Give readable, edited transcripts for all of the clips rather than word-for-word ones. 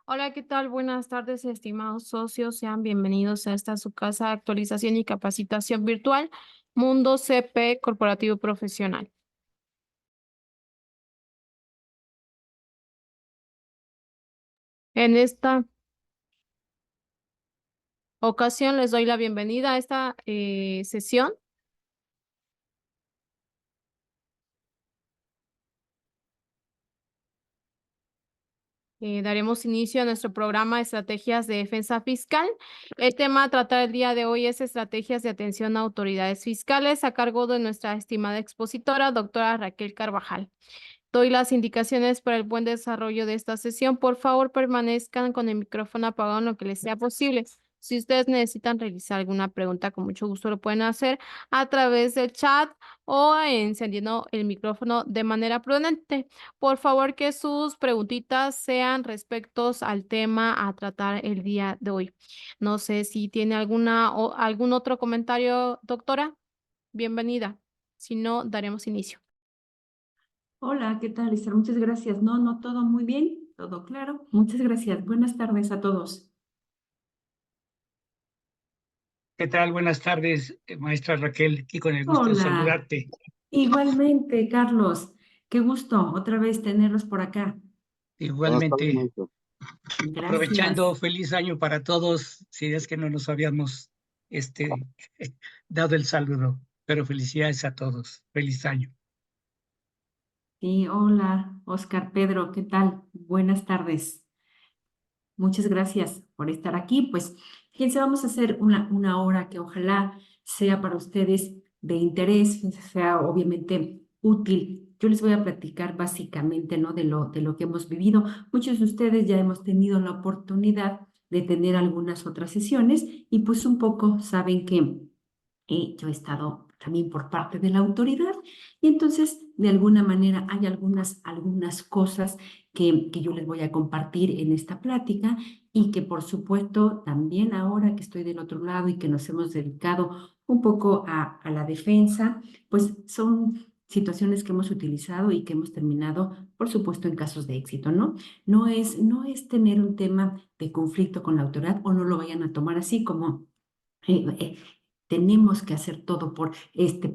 Hola, ¿qué tal? Buenas tardes, estimados socios. Sean bienvenidos a esta su casa de actualización y capacitación virtual, Mundo CP Corporativo Profesional. En esta ocasión les doy la bienvenida a esta sesión. Daremos inicio a nuestro programa Estrategias de Defensa Fiscal. El tema a tratar el día de hoy es Estrategias de Atención a Autoridades Fiscales a cargo de nuestra estimada expositora, doctora Raquel Carvajal. Doy las indicaciones para el buen desarrollo de esta sesión. Por favor, permanezcan con el micrófono apagado en lo que les sea posible. Si ustedes necesitan realizar alguna pregunta, con mucho gusto lo pueden hacer a través del chat o encendiendo el micrófono de manera prudente. Por favor, que sus preguntitas sean respectos al tema a tratar el día de hoy. No sé si tiene alguna o algún otro comentario, doctora. Bienvenida. Si no, daremos inicio. Hola, ¿qué tal, Esther? Muchas gracias. No, todo muy bien, todo claro. Muchas gracias. Buenas tardes a todos. ¿Qué tal? Buenas tardes, maestra Raquel, aquí con el gusto de Hola, saludarte. igualmente, Carlos. Qué gusto otra vez tenerlos por acá. Buenas tardes, Igualmente, maestro. aprovechando, Gracias. feliz año para todos, si es que no nos habíamos este, dado el saludo, pero felicidades a todos, feliz año. Sí, hola, Oscar, Pedro, ¿qué tal? Buenas tardes. Muchas gracias por estar aquí. Pues, fíjense, vamos a hacer una hora que ojalá sea para ustedes de interés, sea obviamente útil. Yo les voy a platicar básicamente, ¿no? De lo que hemos vivido. Muchos de ustedes ya hemos tenido la oportunidad de tener algunas otras sesiones y pues un poco saben que yo he estado también por parte de la autoridad y entonces de alguna manera hay algunas cosas que yo les voy a compartir en esta plática y que por supuesto también ahora que estoy del otro lado y que nos hemos dedicado un poco a la defensa, pues son situaciones que hemos utilizado y que hemos terminado, por supuesto, en casos de éxito, ¿no? No es tener un tema de conflicto con la autoridad o no lo vayan a tomar así como eh, eh, tenemos que hacer todo por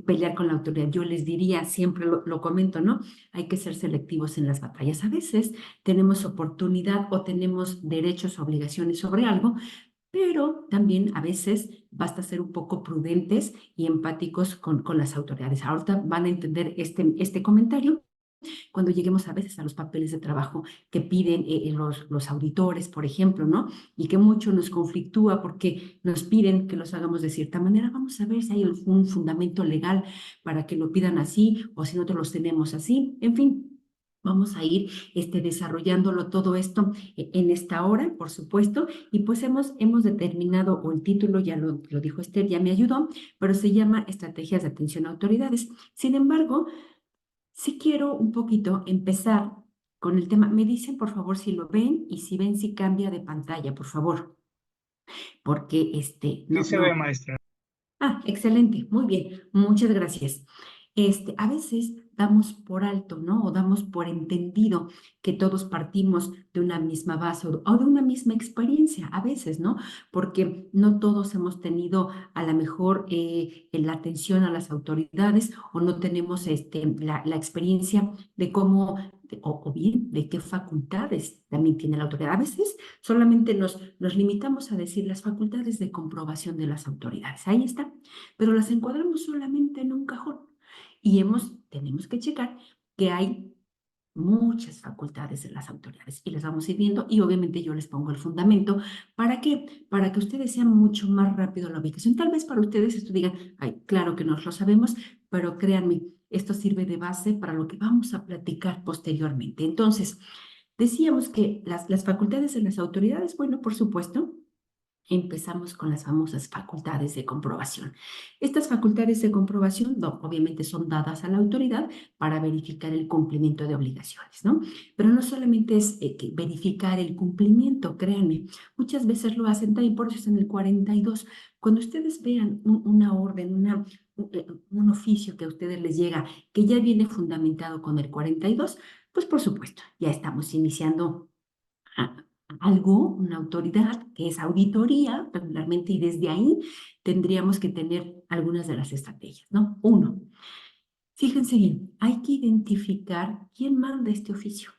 pelear con la autoridad. Yo les diría, siempre lo comento, ¿no? Hay que ser selectivos en las batallas. A veces tenemos oportunidad o tenemos derechos o obligaciones sobre algo, pero también a veces basta ser un poco prudentes y empáticos con las autoridades. Ahorita van a entender este comentario cuando lleguemos a veces a los papeles de trabajo que piden los auditores, por ejemplo, ¿no? Y que mucho nos conflictúa porque nos piden que los hagamos de cierta manera. Vamos a ver si hay un fundamento legal para que lo pidan así o si nosotros los tenemos así. En fin. Vamos a ir desarrollándolo todo esto en esta hora, por supuesto, y pues hemos determinado, o el título ya lo dijo Esther, ya me ayudó, pero se llama Estrategias de Atención a Autoridades. Sin embargo, sí quiero un poquito empezar con el tema. Me dicen, por favor, si lo ven y si ven si cambia de pantalla, por favor, porque Sí no, se ve, no. maestra. Excelente, muy bien, muchas gracias. A veces damos por alto, ¿no? O damos por entendido que todos partimos de una misma base o de una misma experiencia, a veces, ¿no? Porque no todos hemos tenido a lo mejor la atención a las autoridades o no tenemos la experiencia de cómo, o bien de qué facultades también tiene la autoridad. A veces solamente nos limitamos a decir las facultades de comprobación de las autoridades. Ahí está, pero las encuadramos solamente en un cajón y tenemos que checar que hay muchas facultades de las autoridades y las vamos a ir viendo y obviamente yo les pongo el fundamento. ¿Para qué? Para que ustedes sean mucho más rápido la ubicación. Tal vez para ustedes esto digan, ay, claro que nos lo sabemos, pero créanme, esto sirve de base para lo que vamos a platicar posteriormente. Entonces, decíamos que las facultades de las autoridades, bueno, por supuesto, empezamos con las famosas facultades de comprobación. Estas facultades de comprobación, no, obviamente, son dadas a la autoridad para verificar el cumplimiento de obligaciones, ¿no? Pero no solamente es verificar el cumplimiento, créanme, muchas veces lo hacen también, por eso es en el 42. Cuando ustedes vean una orden, un oficio que a ustedes les llega, que ya viene fundamentado con el 42, pues por supuesto, ya estamos iniciando a, una autoridad que es auditoría regularmente, y desde ahí tendríamos que tener algunas de las estrategias, ¿no? Uno, fíjense bien, hay que identificar quién manda este oficio.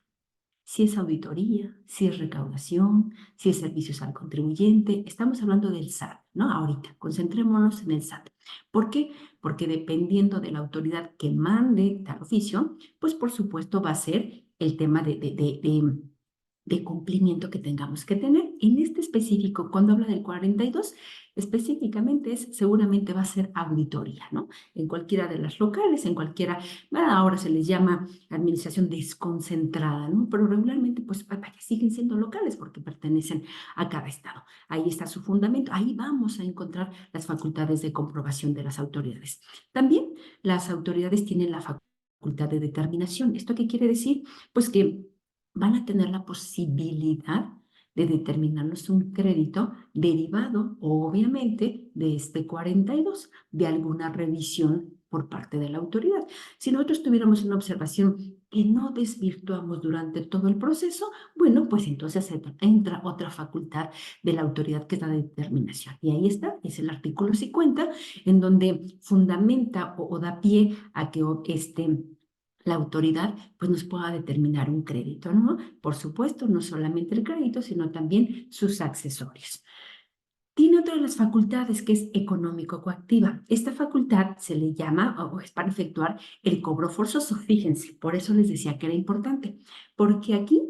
Si es auditoría, si es recaudación, si es servicios al contribuyente. Estamos hablando del SAT, ¿no? Ahorita, concentrémonos en el SAT. ¿Por qué? Porque dependiendo de la autoridad que mande tal oficio, pues por supuesto va a ser el tema de cumplimiento que tengamos que tener. En este específico, cuando habla del 42, específicamente seguramente va a ser auditoría, ¿no? En cualquiera de las locales, en cualquiera, bueno, ahora se les llama administración desconcentrada, ¿no? Pero regularmente, pues, vaya, siguen siendo locales porque pertenecen a cada estado. Ahí está su fundamento, ahí vamos a encontrar las facultades de comprobación de las autoridades. También las autoridades tienen la facultad de determinación. ¿Esto qué quiere decir? Pues que van a tener la posibilidad de determinarnos un crédito derivado, obviamente, de este 42, de alguna revisión por parte de la autoridad. Si nosotros tuviéramos una observación que no desvirtuamos durante todo el proceso, bueno, pues entonces entra otra facultad de la autoridad, que es la de determinación. Y ahí está, es el artículo 50, en donde fundamenta o da pie a que la autoridad pues nos pueda determinar un crédito, ¿no? Por supuesto, no solamente el crédito, sino también sus accesorios. Tiene otra de las facultades, que es económico-coactiva. Esta facultad se le llama, o es para efectuar el cobro forzoso. Fíjense, por eso les decía que era importante, porque aquí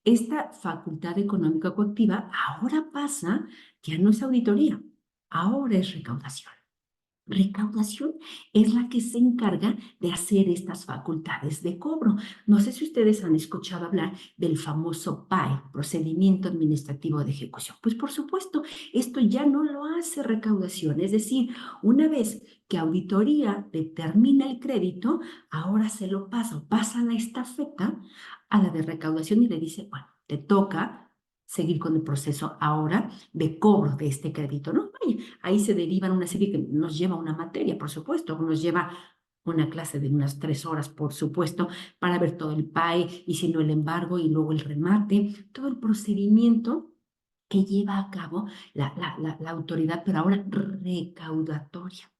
esta facultad económico-coactiva ahora pasa, ya no es auditoría, ahora es recaudación. Recaudación es la que se encarga de hacer estas facultades de cobro. No sé si ustedes han escuchado hablar del famoso PAE, Procedimiento Administrativo de Ejecución. Pues por supuesto, esto ya no lo hace recaudación. Es decir, una vez que auditoría determina el crédito, ahora se lo pasa la estafeta a la de recaudación y le dice, bueno, te toca seguir con el proceso ahora de cobro de este crédito, ¿no? Ahí se derivan una serie que nos lleva una materia, por supuesto, nos lleva una clase de unas 3 horas, por supuesto, para ver todo el PAE, y si no el embargo, y luego el remate, todo el procedimiento que lleva a cabo la autoridad, pero ahora recaudatoria.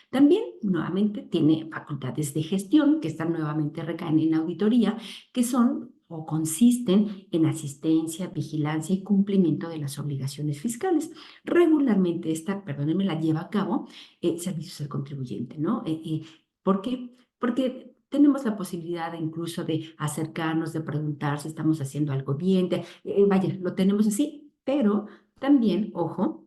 También, nuevamente, tiene facultades de gestión, que están nuevamente recaen en auditoría, que son o consisten en asistencia, vigilancia y cumplimiento de las obligaciones fiscales. Regularmente perdónenme, la lleva a cabo servicios al contribuyente, ¿no? ¿Por qué? Porque tenemos la posibilidad incluso de acercarnos, de preguntar si estamos haciendo algo bien, vaya, lo tenemos así, pero también, ojo,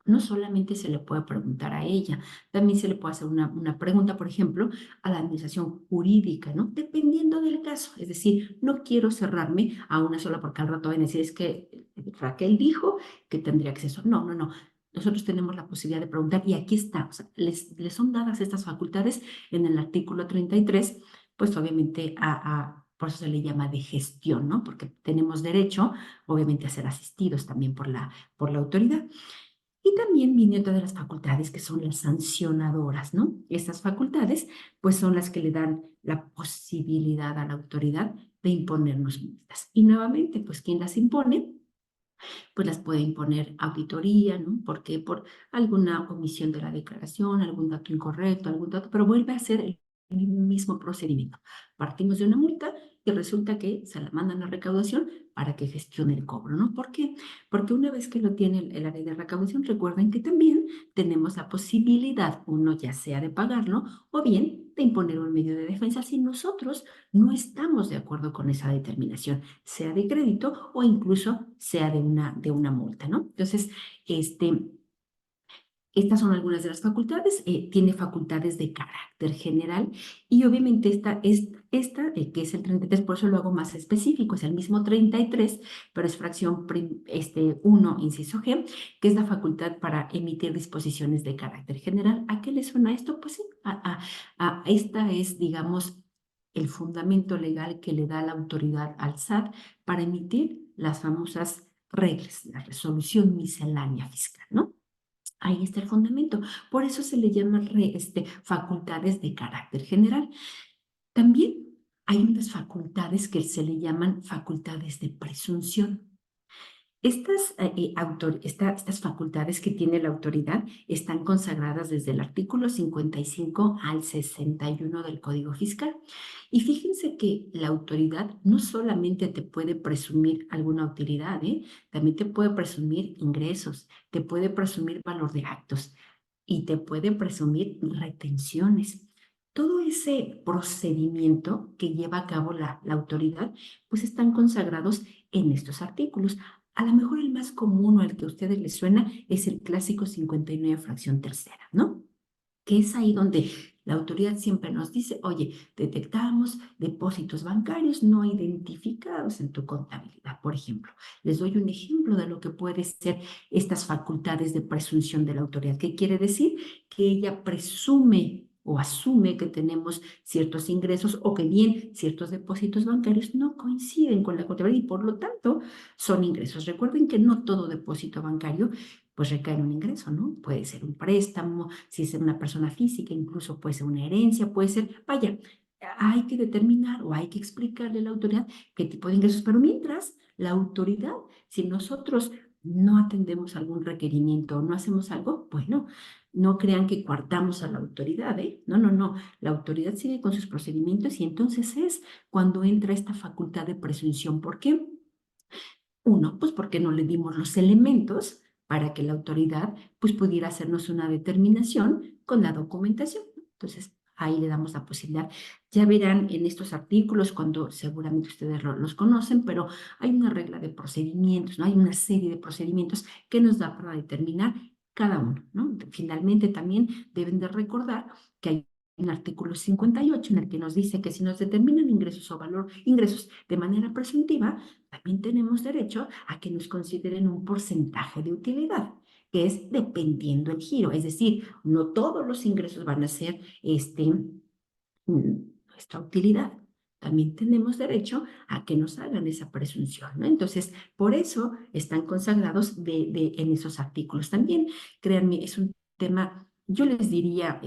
no solamente se le puede preguntar a ella, también se le puede hacer una pregunta, por ejemplo, a la administración jurídica, ¿no? Dependiendo del caso. Es decir, no quiero cerrarme a una sola, porque al rato van a decir, es que Raquel dijo que tendría acceso. No, no, no. Nosotros tenemos la posibilidad de preguntar, y aquí está, o sea, les son dadas estas facultades en el artículo 33, pues obviamente por eso se le llama de gestión, ¿no? Porque tenemos derecho, obviamente, a ser asistidos también por la autoridad. Y también viene otra de las facultades, que son las sancionadoras, ¿no? Estas facultades, pues son las que le dan la posibilidad a la autoridad de imponernos multas. Y nuevamente, pues, ¿quién las impone? Pues las puede imponer auditoría, ¿no? ¿Por qué? Por alguna omisión de la declaración, algún dato incorrecto, algún dato, pero vuelve a ser el mismo procedimiento. Partimos de una multa y resulta que se la mandan a recaudación para que gestione el cobro, ¿no? ¿Por qué? Porque una vez que lo tiene el área de recaudación, recuerden que también tenemos la posibilidad, uno ya sea de pagarlo o bien de imponer un medio de defensa si nosotros no estamos de acuerdo con esa determinación, sea de crédito o incluso sea de una multa, ¿no? Entonces, estas son algunas de las facultades. Tiene facultades de carácter general, y obviamente esta que es el 33, por eso lo hago más específico, es el mismo 33, pero es fracción 1, inciso G, que es la facultad para emitir disposiciones de carácter general. ¿A qué le suena esto? Pues sí, esta es, digamos, el fundamento legal que le da la autoridad al SAT para emitir las famosas reglas, la resolución miscelánea fiscal, ¿no? Ahí está el fundamento. Por eso se le llama facultades de carácter general. También hay unas facultades que se le llaman facultades de presunción. Estas facultades que tiene la autoridad están consagradas desde el artículo 55 al 61 del Código Fiscal. Y fíjense que la autoridad no solamente te puede presumir alguna utilidad, también te puede presumir ingresos, te puede presumir valor de actos y te puede presumir retenciones. Todo ese procedimiento que lleva a cabo la autoridad, pues están consagrados en estos artículos. A lo mejor el más común o al que a ustedes les suena es el clásico 59 fracción tercera, ¿no? Que es ahí donde la autoridad siempre nos dice, oye, detectamos depósitos bancarios no identificados en tu contabilidad, por ejemplo. Les doy un ejemplo de lo que puede ser estas facultades de presunción de la autoridad. ¿Qué quiere decir? Que ella presume o asume que tenemos ciertos ingresos o que bien ciertos depósitos bancarios no coinciden con la contabilidad y por lo tanto son ingresos. Recuerden que no todo depósito bancario pues recae en un ingreso, ¿no? Puede ser un préstamo, si es una persona física, incluso puede ser una herencia, puede ser, vaya, hay que determinar o hay que explicarle a la autoridad qué tipo de ingresos, pero mientras la autoridad, si nosotros no atendemos algún requerimiento o no hacemos algo, bueno, no crean que coartamos a la autoridad, ¿eh? No, no, no, la autoridad sigue con sus procedimientos y entonces es cuando entra esta facultad de presunción. ¿Por qué? Uno, pues porque no le dimos los elementos para que la autoridad pues pudiera hacernos una determinación con la documentación. Entonces, ahí le damos la posibilidad. Ya verán en estos artículos, cuando seguramente ustedes los conocen, pero hay una regla de procedimientos, ¿no? Hay una serie de procedimientos que nos da para determinar cada uno, ¿no? Finalmente, también deben de recordar que hay un artículo 58 en el que nos dice que si nos determinan ingresos de manera presuntiva, también tenemos derecho a que nos consideren un porcentaje de utilidad, que es dependiendo el giro. Es decir, no todos los ingresos van a ser nuestra utilidad. También tenemos derecho a que nos hagan esa presunción, ¿no? Entonces, por eso están consagrados en esos artículos. También, créanme, es un tema, yo les diría,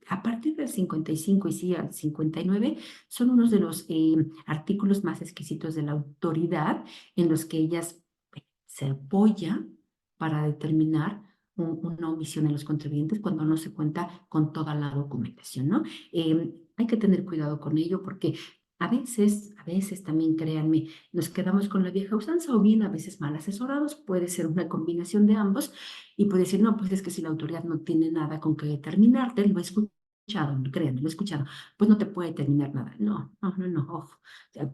a partir del 55 y sí al 59, son unos de los artículos más exquisitos de la autoridad en los que ellas se apoya para determinar una omisión en los contribuyentes cuando no se cuenta con toda la documentación, ¿no? Hay que tener cuidado con ello porque a veces también, créanme, nos quedamos con la vieja usanza o bien a veces mal asesorados, puede ser una combinación de ambos y puede decir, no, pues es que si la autoridad no tiene nada con que determinarte, lo he escuchado, créanme, lo he escuchado, pues no te puede determinar nada. No, no, no, no, ojo.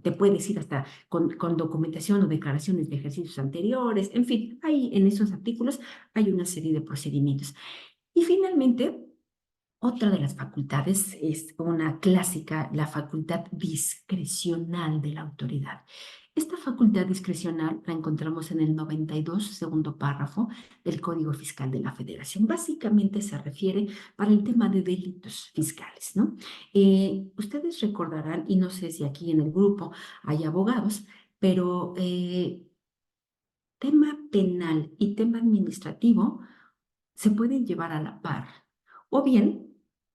Te puede decir hasta con documentación o declaraciones de ejercicios anteriores, en fin, ahí en esos artículos hay una serie de procedimientos. Y finalmente, otra de las facultades es una clásica, la facultad discrecional de la autoridad. Esta facultad discrecional la encontramos en el 92, segundo párrafo del Código Fiscal de la Federación. Básicamente se refiere para el tema de delitos fiscales, ¿no? Ustedes recordarán, y no sé si aquí en el grupo hay abogados, pero tema penal y tema administrativo se pueden llevar a la par. O bien,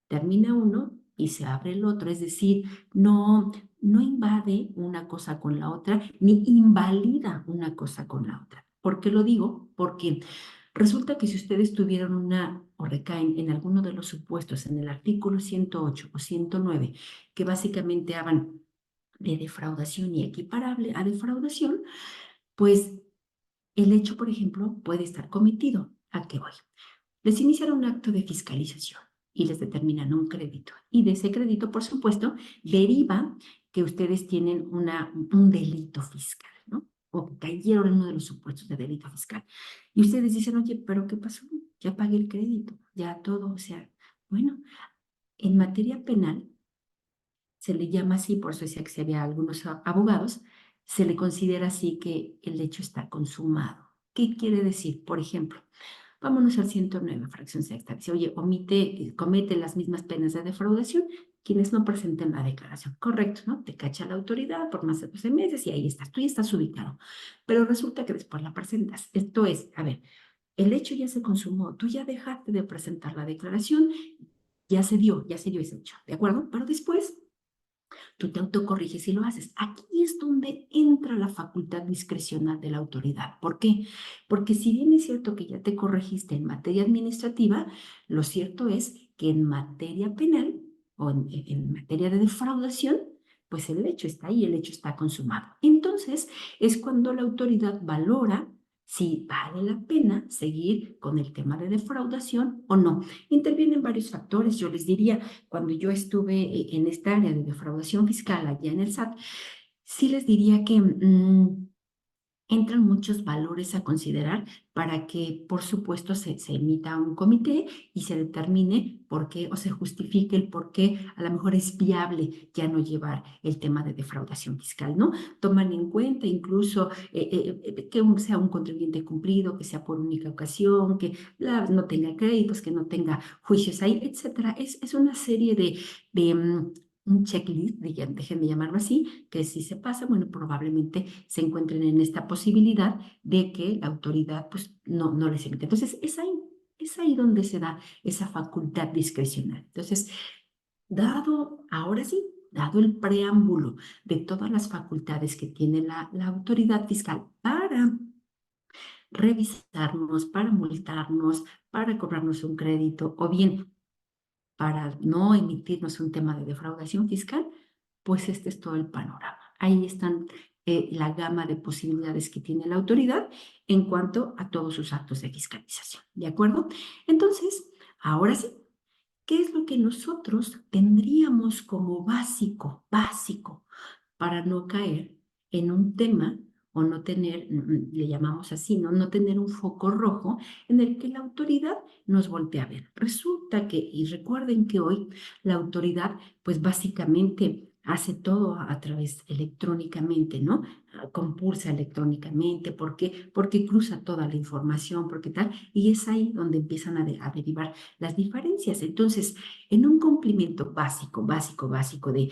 termina uno y se abre el otro, es decir, no invade una cosa con la otra, ni invalida una cosa con la otra. ¿Por qué lo digo? Porque resulta que si ustedes tuvieron o recaen en alguno de los supuestos en el artículo 108 o 109, que básicamente hablan de defraudación y equiparable a defraudación, pues el hecho, por ejemplo, puede estar cometido. ¿A qué voy? Les inician un acto de fiscalización y les determinan un crédito. Y de ese crédito, por supuesto, deriva que ustedes tienen un delito fiscal, ¿no? O que cayeron en uno de los supuestos de delito fiscal. Y ustedes dicen, oye, ¿pero qué pasó? Ya pagué el crédito, ya todo, o sea, bueno, en materia penal se le llama así, por eso decía que si había algunos abogados, se le considera así que el hecho está consumado. ¿Qué quiere decir? Por ejemplo, vámonos al 109, fracción sexta. Dice, oye, comete las mismas penas de defraudación quienes no presenten la declaración. Correcto, ¿no? Te cacha la autoridad por más de 12 meses y ahí estás, tú ya estás ubicado. Pero resulta que después la presentas. Esto es, a ver, el hecho ya se consumó, tú ya dejaste de presentar la declaración, ya se dio ese hecho, ¿de acuerdo? Pero después tú te autocorriges y lo haces. Aquí es donde entra la facultad discrecional de la autoridad. ¿Por qué? Porque si bien es cierto que ya te corregiste en materia administrativa, lo cierto es que en materia penal o en materia de defraudación, pues el hecho está ahí, el hecho está consumado. Entonces, es cuando la autoridad valora si vale la pena seguir con el tema de defraudación o no. Intervienen varios factores. Yo les diría, cuando yo estuve en esta área de defraudación fiscal allá en el SAT, sí les diría que entran muchos valores a considerar para que, por supuesto, se emita un comité y se determine por qué o se justifique el por qué a lo mejor es viable ya no llevar el tema de defraudación fiscal, ¿no? Toman en cuenta incluso que sea un contribuyente cumplido, que sea por única ocasión, que no tenga créditos, que no tenga juicios ahí, etcétera. Es una serie de un checklist, déjenme llamarlo así, que si se pasa, bueno, probablemente se encuentren en esta posibilidad de que la autoridad pues no les emite. Entonces, es ahí donde se da esa facultad discrecional. Entonces, ahora sí, dado el preámbulo de todas las facultades que tiene la autoridad fiscal para revisarnos, para multarnos, para cobrarnos un crédito o bien para no emitirnos un tema de defraudación fiscal, pues este es todo el panorama. Ahí están la gama de posibilidades que tiene la autoridad en cuanto a todos sus actos de fiscalización. ¿De acuerdo? Entonces, ahora sí, ¿qué es lo que nosotros tendríamos como básico, para no caer en un tema o no tener, le llamamos así, no tener un foco rojo en el que la autoridad nos voltea a ver? Resulta que, y recuerden que hoy la autoridad, pues básicamente hace todo a través electrónicamente, ¿no? Compulsa electrónicamente, ¿por qué? Porque cruza toda la información, porque tal, y es ahí donde empiezan a derivar las diferencias. Entonces, en un cumplimiento básico de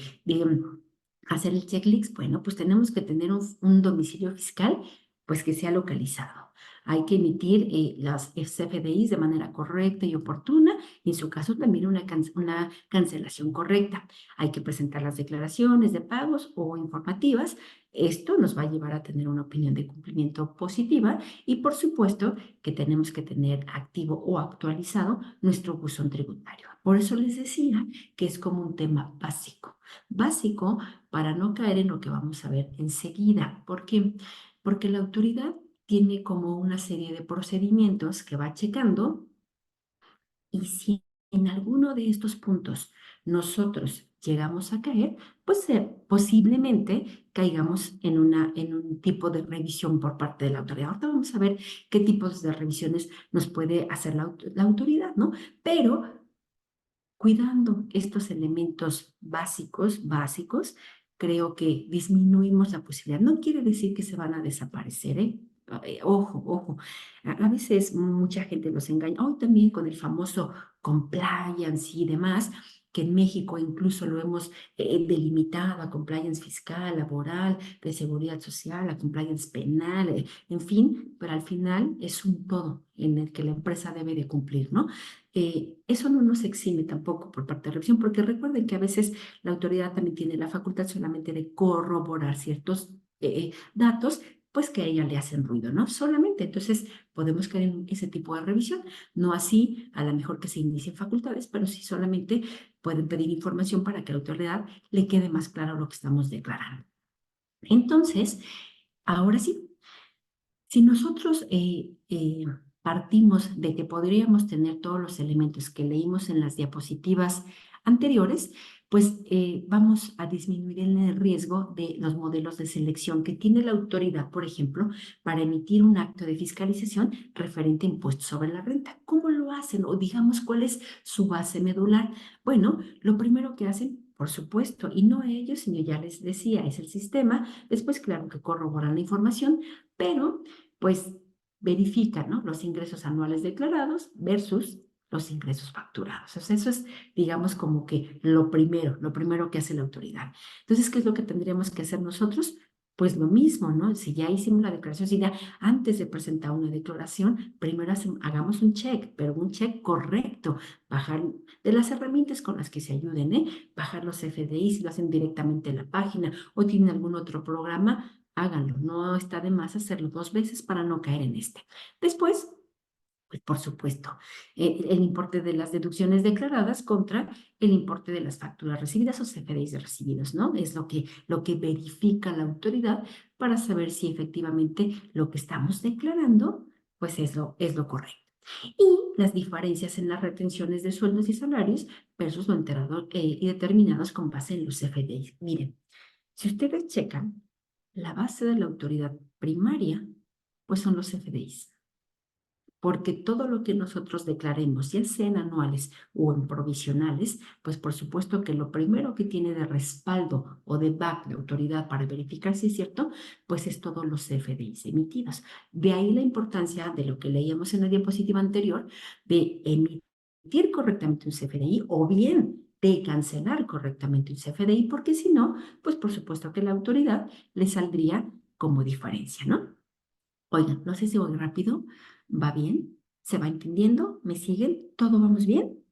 hacer el checklist, bueno, pues tenemos que tener un domicilio fiscal, pues que sea localizado. Hay que emitir las CFDIs de manera correcta y oportuna, y en su caso también una cancelación correcta. Hay que presentar las declaraciones de pagos o informativas. Esto nos va a llevar a tener una opinión de cumplimiento positiva y, por supuesto, que tenemos que tener activo o actualizado nuestro buzón tributario. Por eso les decía que es como un tema básico para no caer en lo que vamos a ver enseguida. ¿Por qué? Porque la autoridad tiene como una serie de procedimientos que va checando, y si en alguno de estos puntos nosotros llegamos a caer, pues posiblemente caigamos en un tipo de revisión por parte de la autoridad. Ahorita vamos a ver qué tipos de revisiones nos puede hacer la autoridad, ¿no? Pero cuidando estos elementos básicos, creo que disminuimos la posibilidad. No quiere decir que se van a desaparecer, ¿eh? Ojo. A veces mucha gente los engaña. Hoy también con el famoso compliance y demás, que en México incluso lo hemos delimitado a compliance fiscal, laboral, de seguridad social, a compliance penal, en fin, pero al final es un todo en el que la empresa debe de cumplir, ¿no? Eso no nos exime tampoco por parte de revisión, porque recuerden que a veces la autoridad también tiene la facultad solamente de corroborar ciertos datos, pues que a ella le hacen ruido, ¿no? Solamente, entonces podemos caer en ese tipo de revisión, no así a lo mejor que se inicien facultades, pero sí solamente pueden pedir información para que a la autoridad le quede más claro lo que estamos declarando. Entonces, ahora sí, si nosotros partimos de que podríamos tener todos los elementos que leímos en las diapositivas anteriores, pues vamos a disminuir el riesgo de los modelos de selección que tiene la autoridad, por ejemplo, para emitir un acto de fiscalización referente a impuestos sobre la renta. ¿Cómo lo hacen? O digamos, ¿cuál es su base medular? Bueno, lo primero que hacen, por supuesto, y no ellos, sino ya les decía, es el sistema. Después, claro que corroboran la información, pero pues verifica, ¿no? Los ingresos anuales declarados versus los ingresos facturados. O sea, eso es, digamos, como que lo primero que hace la autoridad. Entonces, ¿qué es lo que tendríamos que hacer nosotros? Pues lo mismo, ¿no? Si ya hicimos la declaración, si ya antes de presentar una declaración, primero hagamos un check, pero un check correcto, bajar de las herramientas con las que se ayuden, bajar los FDI, si lo hacen directamente en la página o tienen algún otro programa, háganlo. No está de más hacerlo 2 veces para no caer en este. Después, pues por supuesto, el importe de las deducciones declaradas contra el importe de las facturas recibidas o CFDIs recibidos, ¿no? Es lo que verifica la autoridad para saber si efectivamente lo que estamos declarando, pues es lo correcto. Y las diferencias en las retenciones de sueldos y salarios versus lo enterado y determinados con base en los CFDIs. Miren, si ustedes checan, la base de la autoridad primaria, pues son los CFDIs, porque todo lo que nosotros declaremos, ya sean anuales o en provisionales, pues por supuesto que lo primero que tiene de respaldo o de back de autoridad para verificar si es cierto, pues es todos los CFDIs emitidos. De ahí la importancia de lo que leíamos en la diapositiva anterior, de emitir correctamente un CFDI o bien de cancelar correctamente un CFDI, porque si no, pues por supuesto que la autoridad le saldría como diferencia, ¿no? Oigan, no sé si voy rápido, ¿va bien? ¿Se va entendiendo? ¿Me siguen? ¿Todo vamos bien?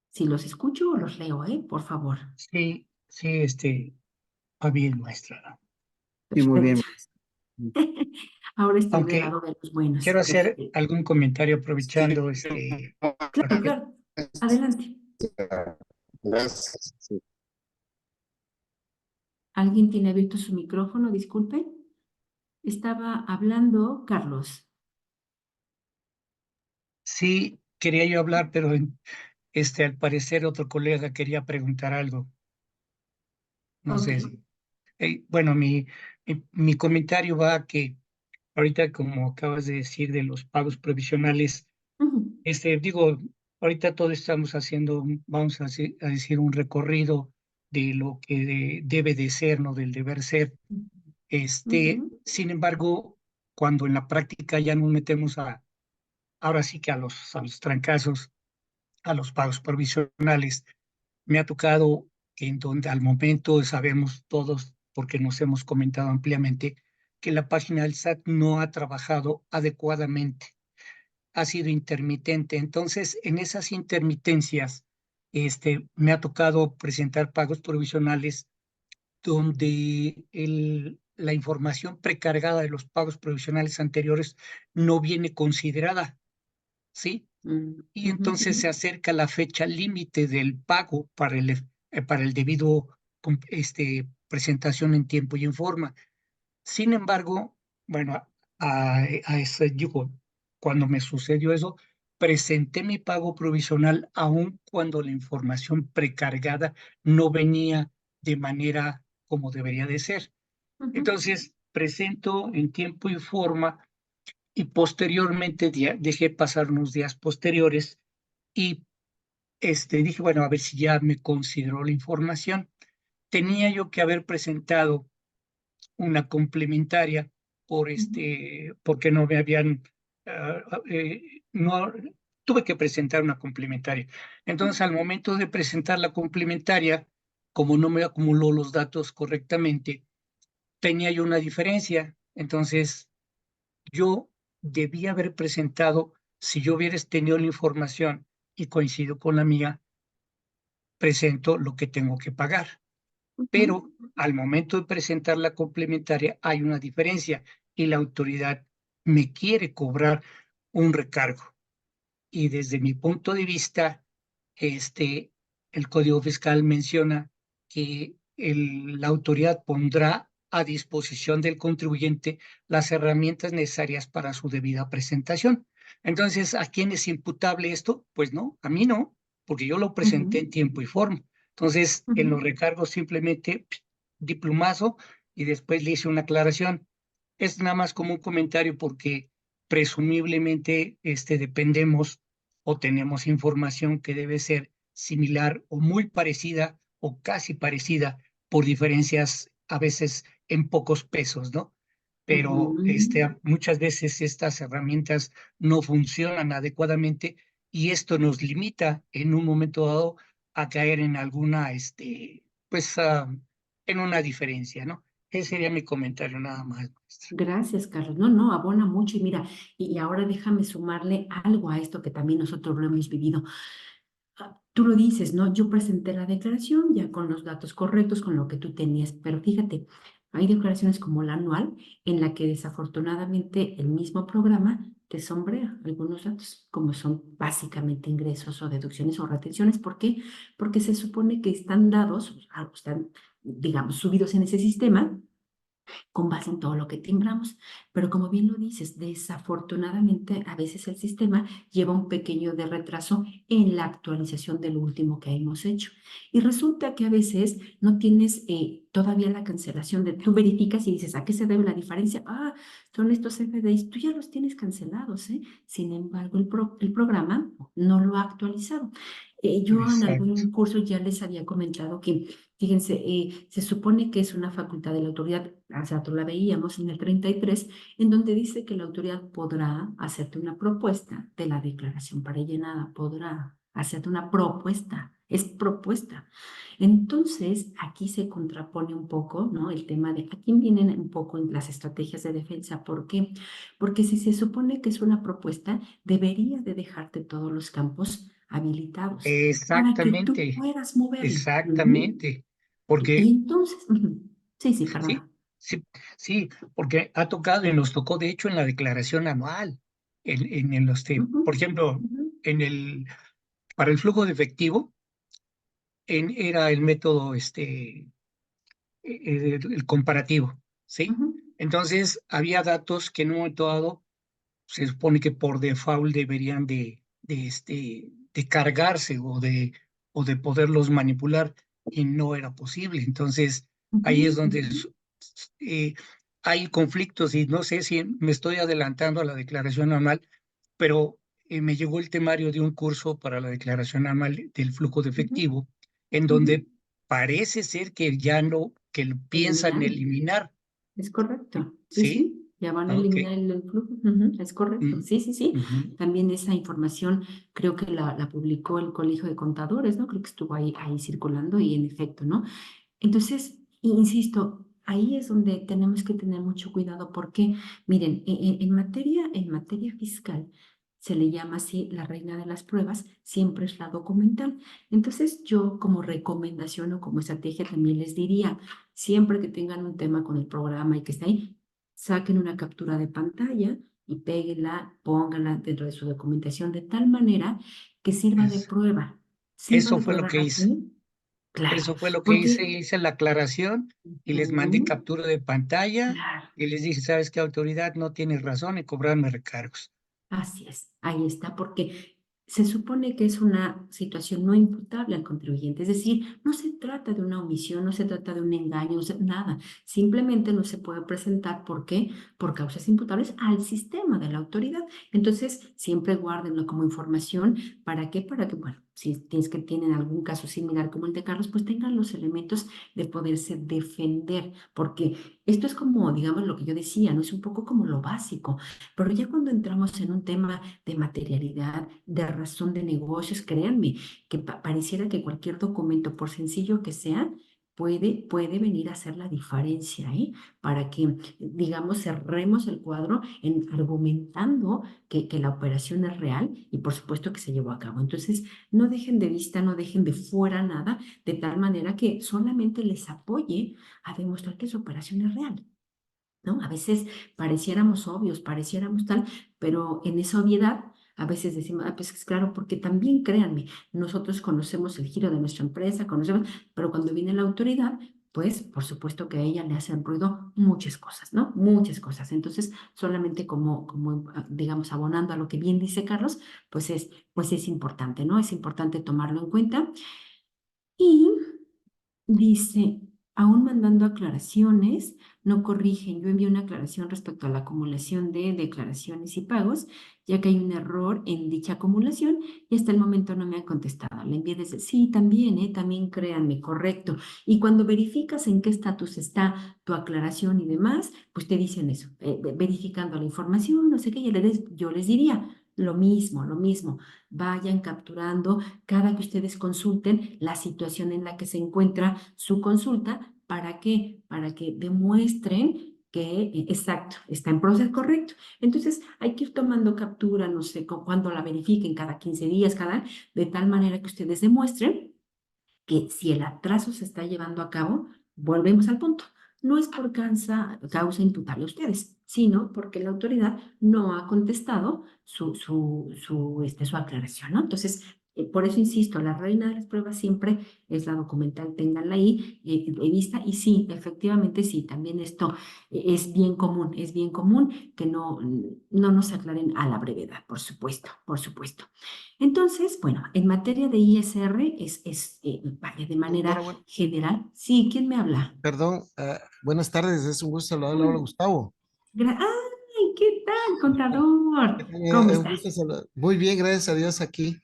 Si los escucho o los leo, por favor. Sí, sí, va bien, maestra. Sí, muy bien. Perfecto. Ahora estoy del Aunque lado de los buenos. quiero hacer Perfecto. algún comentario Sí, aprovechando Claro, claro. Adelante. gracias. Sí. ¿Alguien tiene abierto su micrófono? Disculpe. Estaba hablando Carlos. Sí, quería yo hablar, pero al parecer otro colega quería preguntar algo. No Ok. sé si. Bueno, mi comentario va a que ahorita, como acabas de decir, de los pagos provisionales, Ujú, digo, ahorita todos estamos haciendo, vamos a decir, un recorrido de lo que debe de ser, ¿no? Del deber ser. ujú, Sin embargo, cuando en la práctica ya nos metemos ahora sí que a los trancazos, a los pagos provisionales, me ha tocado en donde al momento sabemos todos, porque nos hemos comentado ampliamente, que la página del SAT no ha trabajado adecuadamente, ha sido intermitente. Entonces, en esas intermitencias, me ha tocado presentar pagos provisionales donde la información precargada de los pagos provisionales anteriores no viene considerada, ¿sí? mm, Y ujú, entonces se ujú, acerca la fecha límite del pago para el debido presentación en tiempo y en forma. Sin embargo, bueno, a ese, digo, cuando me sucedió eso, presenté mi pago provisional aun cuando la información precargada no venía de manera como debería de ser. ujú, Entonces, presento en tiempo y forma y posteriormente dejé pasar unos días posteriores y dije, bueno, a ver si ya me consideró la información. Tenía yo que haber presentado una complementaria porque no me habían, no, tuve que presentar una complementaria. Entonces, al momento de presentar la complementaria, como no me acumuló los datos correctamente, tenía yo una diferencia. Entonces, yo debía haber presentado, si yo hubiera tenido la información y coincido con la mía, presento lo que tengo que pagar. ujú, Pero al momento de presentar la complementaria hay una diferencia y la autoridad me quiere cobrar un recargo. Y desde mi punto de vista, el Código Fiscal menciona que la autoridad pondrá a disposición del contribuyente las herramientas necesarias para su debida presentación. Entonces, ¿a quién es imputable esto? Pues no, a mí no, porque yo lo presenté en ujú, tiempo y forma. Entonces, en los ujú, recargos simplemente diplomazo y después le hice una aclaración. Es nada más como un comentario porque presumiblemente dependemos o tenemos información que debe ser similar o muy parecida o casi parecida por diferencias a veces en pocos pesos, ¿no? Pero ujú, muchas veces estas herramientas no funcionan adecuadamente y esto nos limita en un momento dado a caer en alguna, pues, en una diferencia, ¿no? Ese sería mi comentario nada más, maestra. Gracias, Carlos. No, no, abona mucho. Y mira, y ahora déjame sumarle algo a esto que también nosotros lo hemos vivido. Tú lo dices, ¿no? Yo presenté la declaración ya con los datos correctos, con lo que tú tenías, pero fíjate, hay declaraciones como la anual en la que desafortunadamente el mismo programa te sombrea algunos datos, como son básicamente ingresos o deducciones o retenciones. ¿Por qué? Porque se supone que están dados, están, digamos, subidos en ese sistema con base en todo lo que timbramos. Pero como bien lo dices, desafortunadamente a veces el sistema lleva un pequeño de retraso en la actualización de lo último que hemos hecho. Y resulta que a veces no tienes todavía la cancelación de, tú verificas y dices, ¿a qué se debe la diferencia? Ah, son estos FDIs, tú ya los tienes cancelados, ¿eh? Sin embargo, el programa no lo ha actualizado. Yo en Exacto. algún curso ya les había comentado que, fíjense, se supone que es una facultad de la autoridad, hace rato la veíamos en el 33, en donde dice que la autoridad podrá hacerte una propuesta de la declaración para llenada, podrá hacerte una propuesta, es propuesta. Entonces, aquí se contrapone un poco, ¿no? El tema de, aquí vienen un poco en las estrategias de defensa. ¿Por qué? Porque si se supone que es una propuesta, debería de dejarte todos los campos habilitados para que tú Exactamente, puedas moverle. Ujú. exactamente. Y Porque entonces, ujú. Sí, sí, sí, perdona. sí, sí, porque ha tocado y nos tocó, de hecho, en la declaración anual, en los, Ujú, por ejemplo, ujú, en para el flujo de efectivo, era el método, el comparativo, ¿sí? ujú, Entonces, había datos que en un momento dado se supone que por default deberían de cargarse o de poderlos manipular y no era posible. Entonces, ujú, ahí es donde ujú. eh, hay conflictos y no sé si me estoy adelantando a la declaración anual, pero me llegó el temario de un curso para la declaración anual del flujo de Ujú, efectivo, en ujú. donde parece ser que ya no, que lo piensan Eliminamos. eliminar, Es correcto. Sí, ¿sí? sí. Ya van a Ok. eliminar el flujo. Ujú, es correcto. Mm, Sí, sí, sí. ujú. También esa información creo que la publicó el Colegio de Contadores, ¿no? Creo que estuvo ahí circulando y en efecto, ¿no? Entonces, insisto, ahí es donde tenemos que tener mucho cuidado porque, miren, en materia fiscal se le llama así la reina de las pruebas, siempre es la documental. Entonces, yo como recomendación o como estrategia también les diría, siempre que tengan un tema con el programa y que esté ahí, saquen una captura de pantalla y péguenla, pónganla dentro de su documentación de tal manera que sirva de Es- prueba. Sirva Eso de fue lo prueba que hice. aquí, claro, Eso fue lo que hice. porque Hice la aclaración y les mandé ujú, captura de pantalla claro, y les dije, ¿sabes qué, autoridad? No tienes razón en cobrarme recargos. así es, ahí está, porque se supone que es una situación no imputable al contribuyente, es decir, no se trata de una omisión, no se trata de un engaño, nada, simplemente no se puede presentar, ¿por qué? Por causas imputables al sistema de la autoridad. Entonces, siempre guárdenlo como información, ¿para qué? Para que, bueno, si tienes que tienen algún caso similar como el de Carlos, pues tengan los elementos de poderse defender, porque esto es como, digamos, lo que yo decía, ¿no? Es un poco como lo básico. Pero ya cuando entramos en un tema de materialidad, de razón de negocios, créanme que pareciera que cualquier documento, por sencillo que sea, puede venir a hacer la diferencia, ¿eh? Para que, digamos, cerremos el cuadro en argumentando que la operación es real y por supuesto que se llevó a cabo. Entonces, no dejen de vista, no dejen de fuera nada, de tal manera que solamente les apoye a demostrar que su operación es real. ¿No? A veces pareciéramos obvios, pareciéramos tal, pero en esa obviedad a veces decimos, ah, pues es claro, porque también créanme, nosotros conocemos el giro de nuestra empresa, conocemos, pero cuando viene la autoridad, pues por supuesto que a ella le hacen ruido muchas cosas, ¿no? Muchas cosas. Entonces, solamente digamos, abonando a lo que bien dice Carlos, pues es importante, ¿no? Es importante tomarlo en cuenta. Y dice, aún mandando aclaraciones, no corrigen. Yo envié una aclaración respecto a la acumulación de declaraciones y pagos, ya que hay un error en dicha acumulación y hasta el momento no me han contestado. Le envié desde, sí, también, también créanme, correcto. Y cuando verificas en qué estatus está tu aclaración y demás, pues te dicen eso, verificando la información, no sé qué, yo les diría lo mismo. Vayan capturando cada que ustedes consulten la situación en la que se encuentra su consulta ¿Para qué? Para que demuestren que, exacto, está en proceso correcto. Entonces, hay que ir tomando captura, no sé, cuando la verifiquen, cada 15 días, de tal manera que ustedes demuestren que si el atraso se está llevando a cabo, volvemos al punto. No es por causa imputable a ustedes, sino porque la autoridad no ha contestado su aclaración, ¿no? Entonces, por eso insisto, la reina de las pruebas siempre es la documental, ténganla ahí de vista. Y sí, efectivamente, sí, también esto es bien común que no nos aclaren a la brevedad, por supuesto, por supuesto. Entonces, bueno, en materia de ISR vaya, de manera Doctora, general. Sí, ¿quién me habla? perdón, buenas tardes, es un gusto saludarle. Hola, Hola. Gustavo. ¡Ay, qué tal, contador! ¿Cómo Un estás? gusto saludar. Muy bien, gracias a Dios aquí,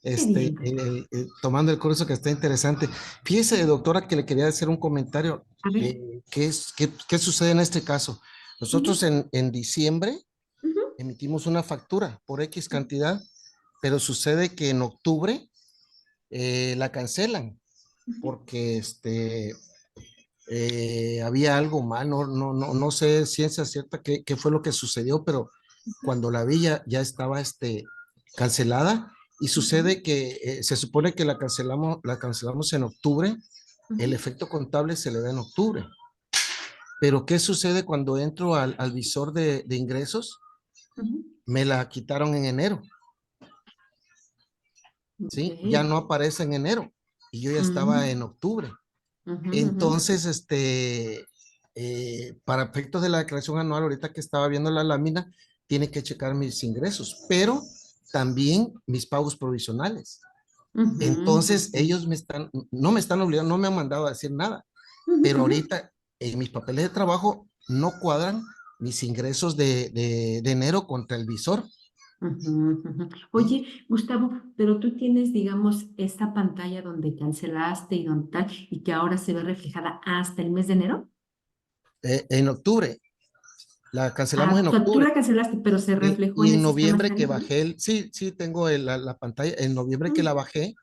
Qué bien. tomando el curso que está interesante. Fíjese, doctora, que le quería hacer un comentario. A ver. ¿Qué sucede en este caso? Nosotros Ujú, en diciembre ujú, emitimos una factura por X cantidad, pero sucede que en octubre la cancelan ujú, porque había algo mal, no sé ciencia cierta qué fue lo que sucedió, pero cuando la vi ya estaba cancelada y ujú, sucede que se supone que la cancelamos en octubre, el ujú, efecto contable se le da en octubre, pero ¿qué sucede cuando entro al visor de ingresos? ujú. Me la quitaron en enero, Ok. ¿sí? Ya no aparece en enero y yo ya estaba Mm, en octubre. ujú, ujú, Entonces, para efectos de la declaración anual, ahorita que estaba viendo la lámina, tiene que checar mis ingresos, pero también mis pagos provisionales. ujú, Entonces, ujú, ellos no me están obligando, no me han mandado a decir nada, ujú, pero ujú. ahorita en mis papeles de trabajo no cuadran mis ingresos de enero contra el visor. Ujú, ujú. ¿Sí? Oye, Gustavo, pero tú tienes, digamos, esta pantalla donde cancelaste y donde tal, y que ahora se ve reflejada hasta el mes de enero. En octubre, la cancelamos Ah, en o sea, tú octubre. la cancelaste, pero se reflejó Y en en el sistema noviembre hasta que enero, ¿no? bajé sí, tengo la pantalla, en noviembre que Mm, la bajé,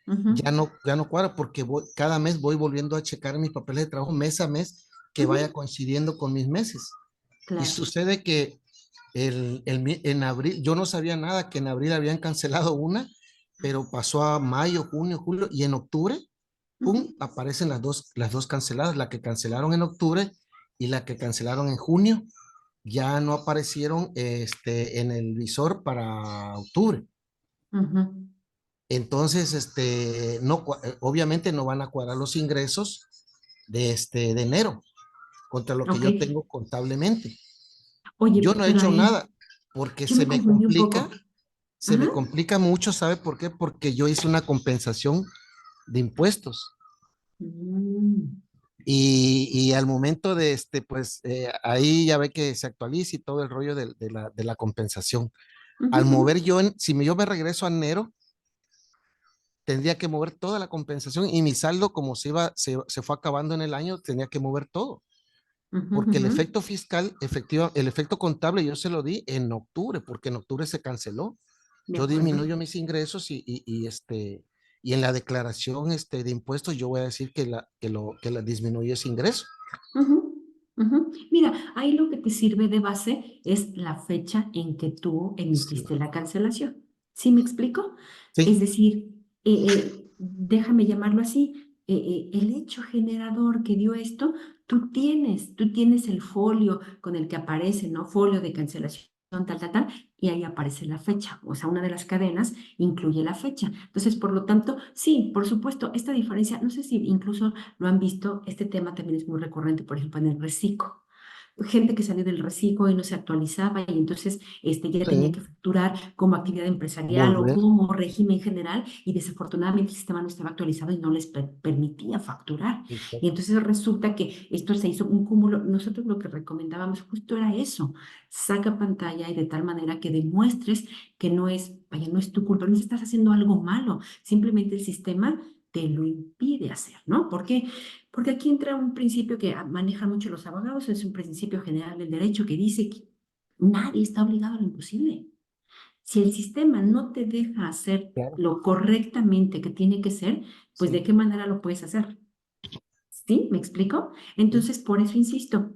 ujú, ya no cuadra porque cada mes voy volviendo a checar mis papeles de trabajo mes a mes que ujú. vaya coincidiendo con mis meses. Y Claro. sucede que en abril, yo no sabía nada que en abril habían cancelado una, pero pasó a mayo, junio, julio y en octubre, Ujú, ¡pum!, aparecen las dos canceladas, la que cancelaron en octubre y la que cancelaron en junio, ya no aparecieron en el visor para octubre. ujú. Entonces, no, obviamente no van a cuadrar los ingresos de enero contra lo que Ok. yo tengo contablemente. Yo Oye, no he pero hecho ahí nada porque yo me confundí un poco. se Ajá. me complica mucho, ¿sabe por qué? Porque yo hice una compensación de impuestos Mm, y al momento pues ahí ya ve que se actualiza y todo el rollo de la compensación. ujú, Al ujú. mover si yo me regreso a enero, tendría que mover toda la compensación y mi saldo, como se fue acabando en el año, tenía que mover todo, Ujú, porque el ujú. efecto fiscal, el efecto contable yo se lo di en octubre, porque en octubre se canceló. De Yo acuerdo. disminuyo mis ingresos y en la declaración de impuestos yo voy a decir que la disminuye ese ingreso. Ujú, ujú. Mira, ahí lo que te sirve de base es la fecha en que tú Sí. emitiste la cancelación. ¿Sí me explico? Es Sí, decir, déjame llamarlo así, el hecho generador que dio esto, tú tienes el folio con el que aparece, ¿no? Folio de cancelación, tal, y ahí aparece la fecha. O sea, una de las cadenas incluye la fecha. Entonces, por lo tanto, sí, por supuesto, esta diferencia, no sé si incluso lo han visto, este tema también es muy recurrente, por ejemplo, en el reciclo. Gente que salió del reciclo y no se actualizaba y entonces ya tenía que sí, facturar como actividad empresarial o volver. como régimen general y desafortunadamente el sistema no estaba actualizado y no les permitía facturar. Y Exacto. entonces resulta que esto se hizo un cúmulo. Nosotros lo que recomendábamos justo era eso, saca pantalla y de tal manera que demuestres que no es, vaya, no es tu culpa, no estás haciendo algo malo, simplemente el sistema te lo impide hacer, ¿no? ¿Por qué? Porque aquí entra un principio que manejan mucho los abogados, es un principio general del derecho que dice que nadie está obligado a lo imposible. Si el sistema no te deja hacer Claro, lo correctamente que tiene que ser, pues ¿de sí. qué manera lo puedes hacer? ¿Sí? ¿Me explico? Entonces, por eso insisto,